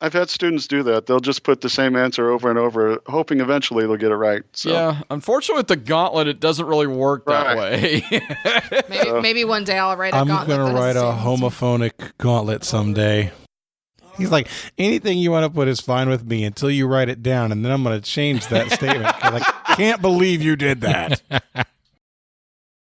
I've had students do that. They'll just put the same answer over and over, hoping eventually they'll get it right. So. Yeah, unfortunately with the gauntlet, it doesn't really work that way. Maybe one day I'll write a I'm gauntlet. going to write a homophonic gauntlet someday. He's like, anything you want to put is fine with me until you write it down, and then I'm going to change that statement because I can't believe you did that.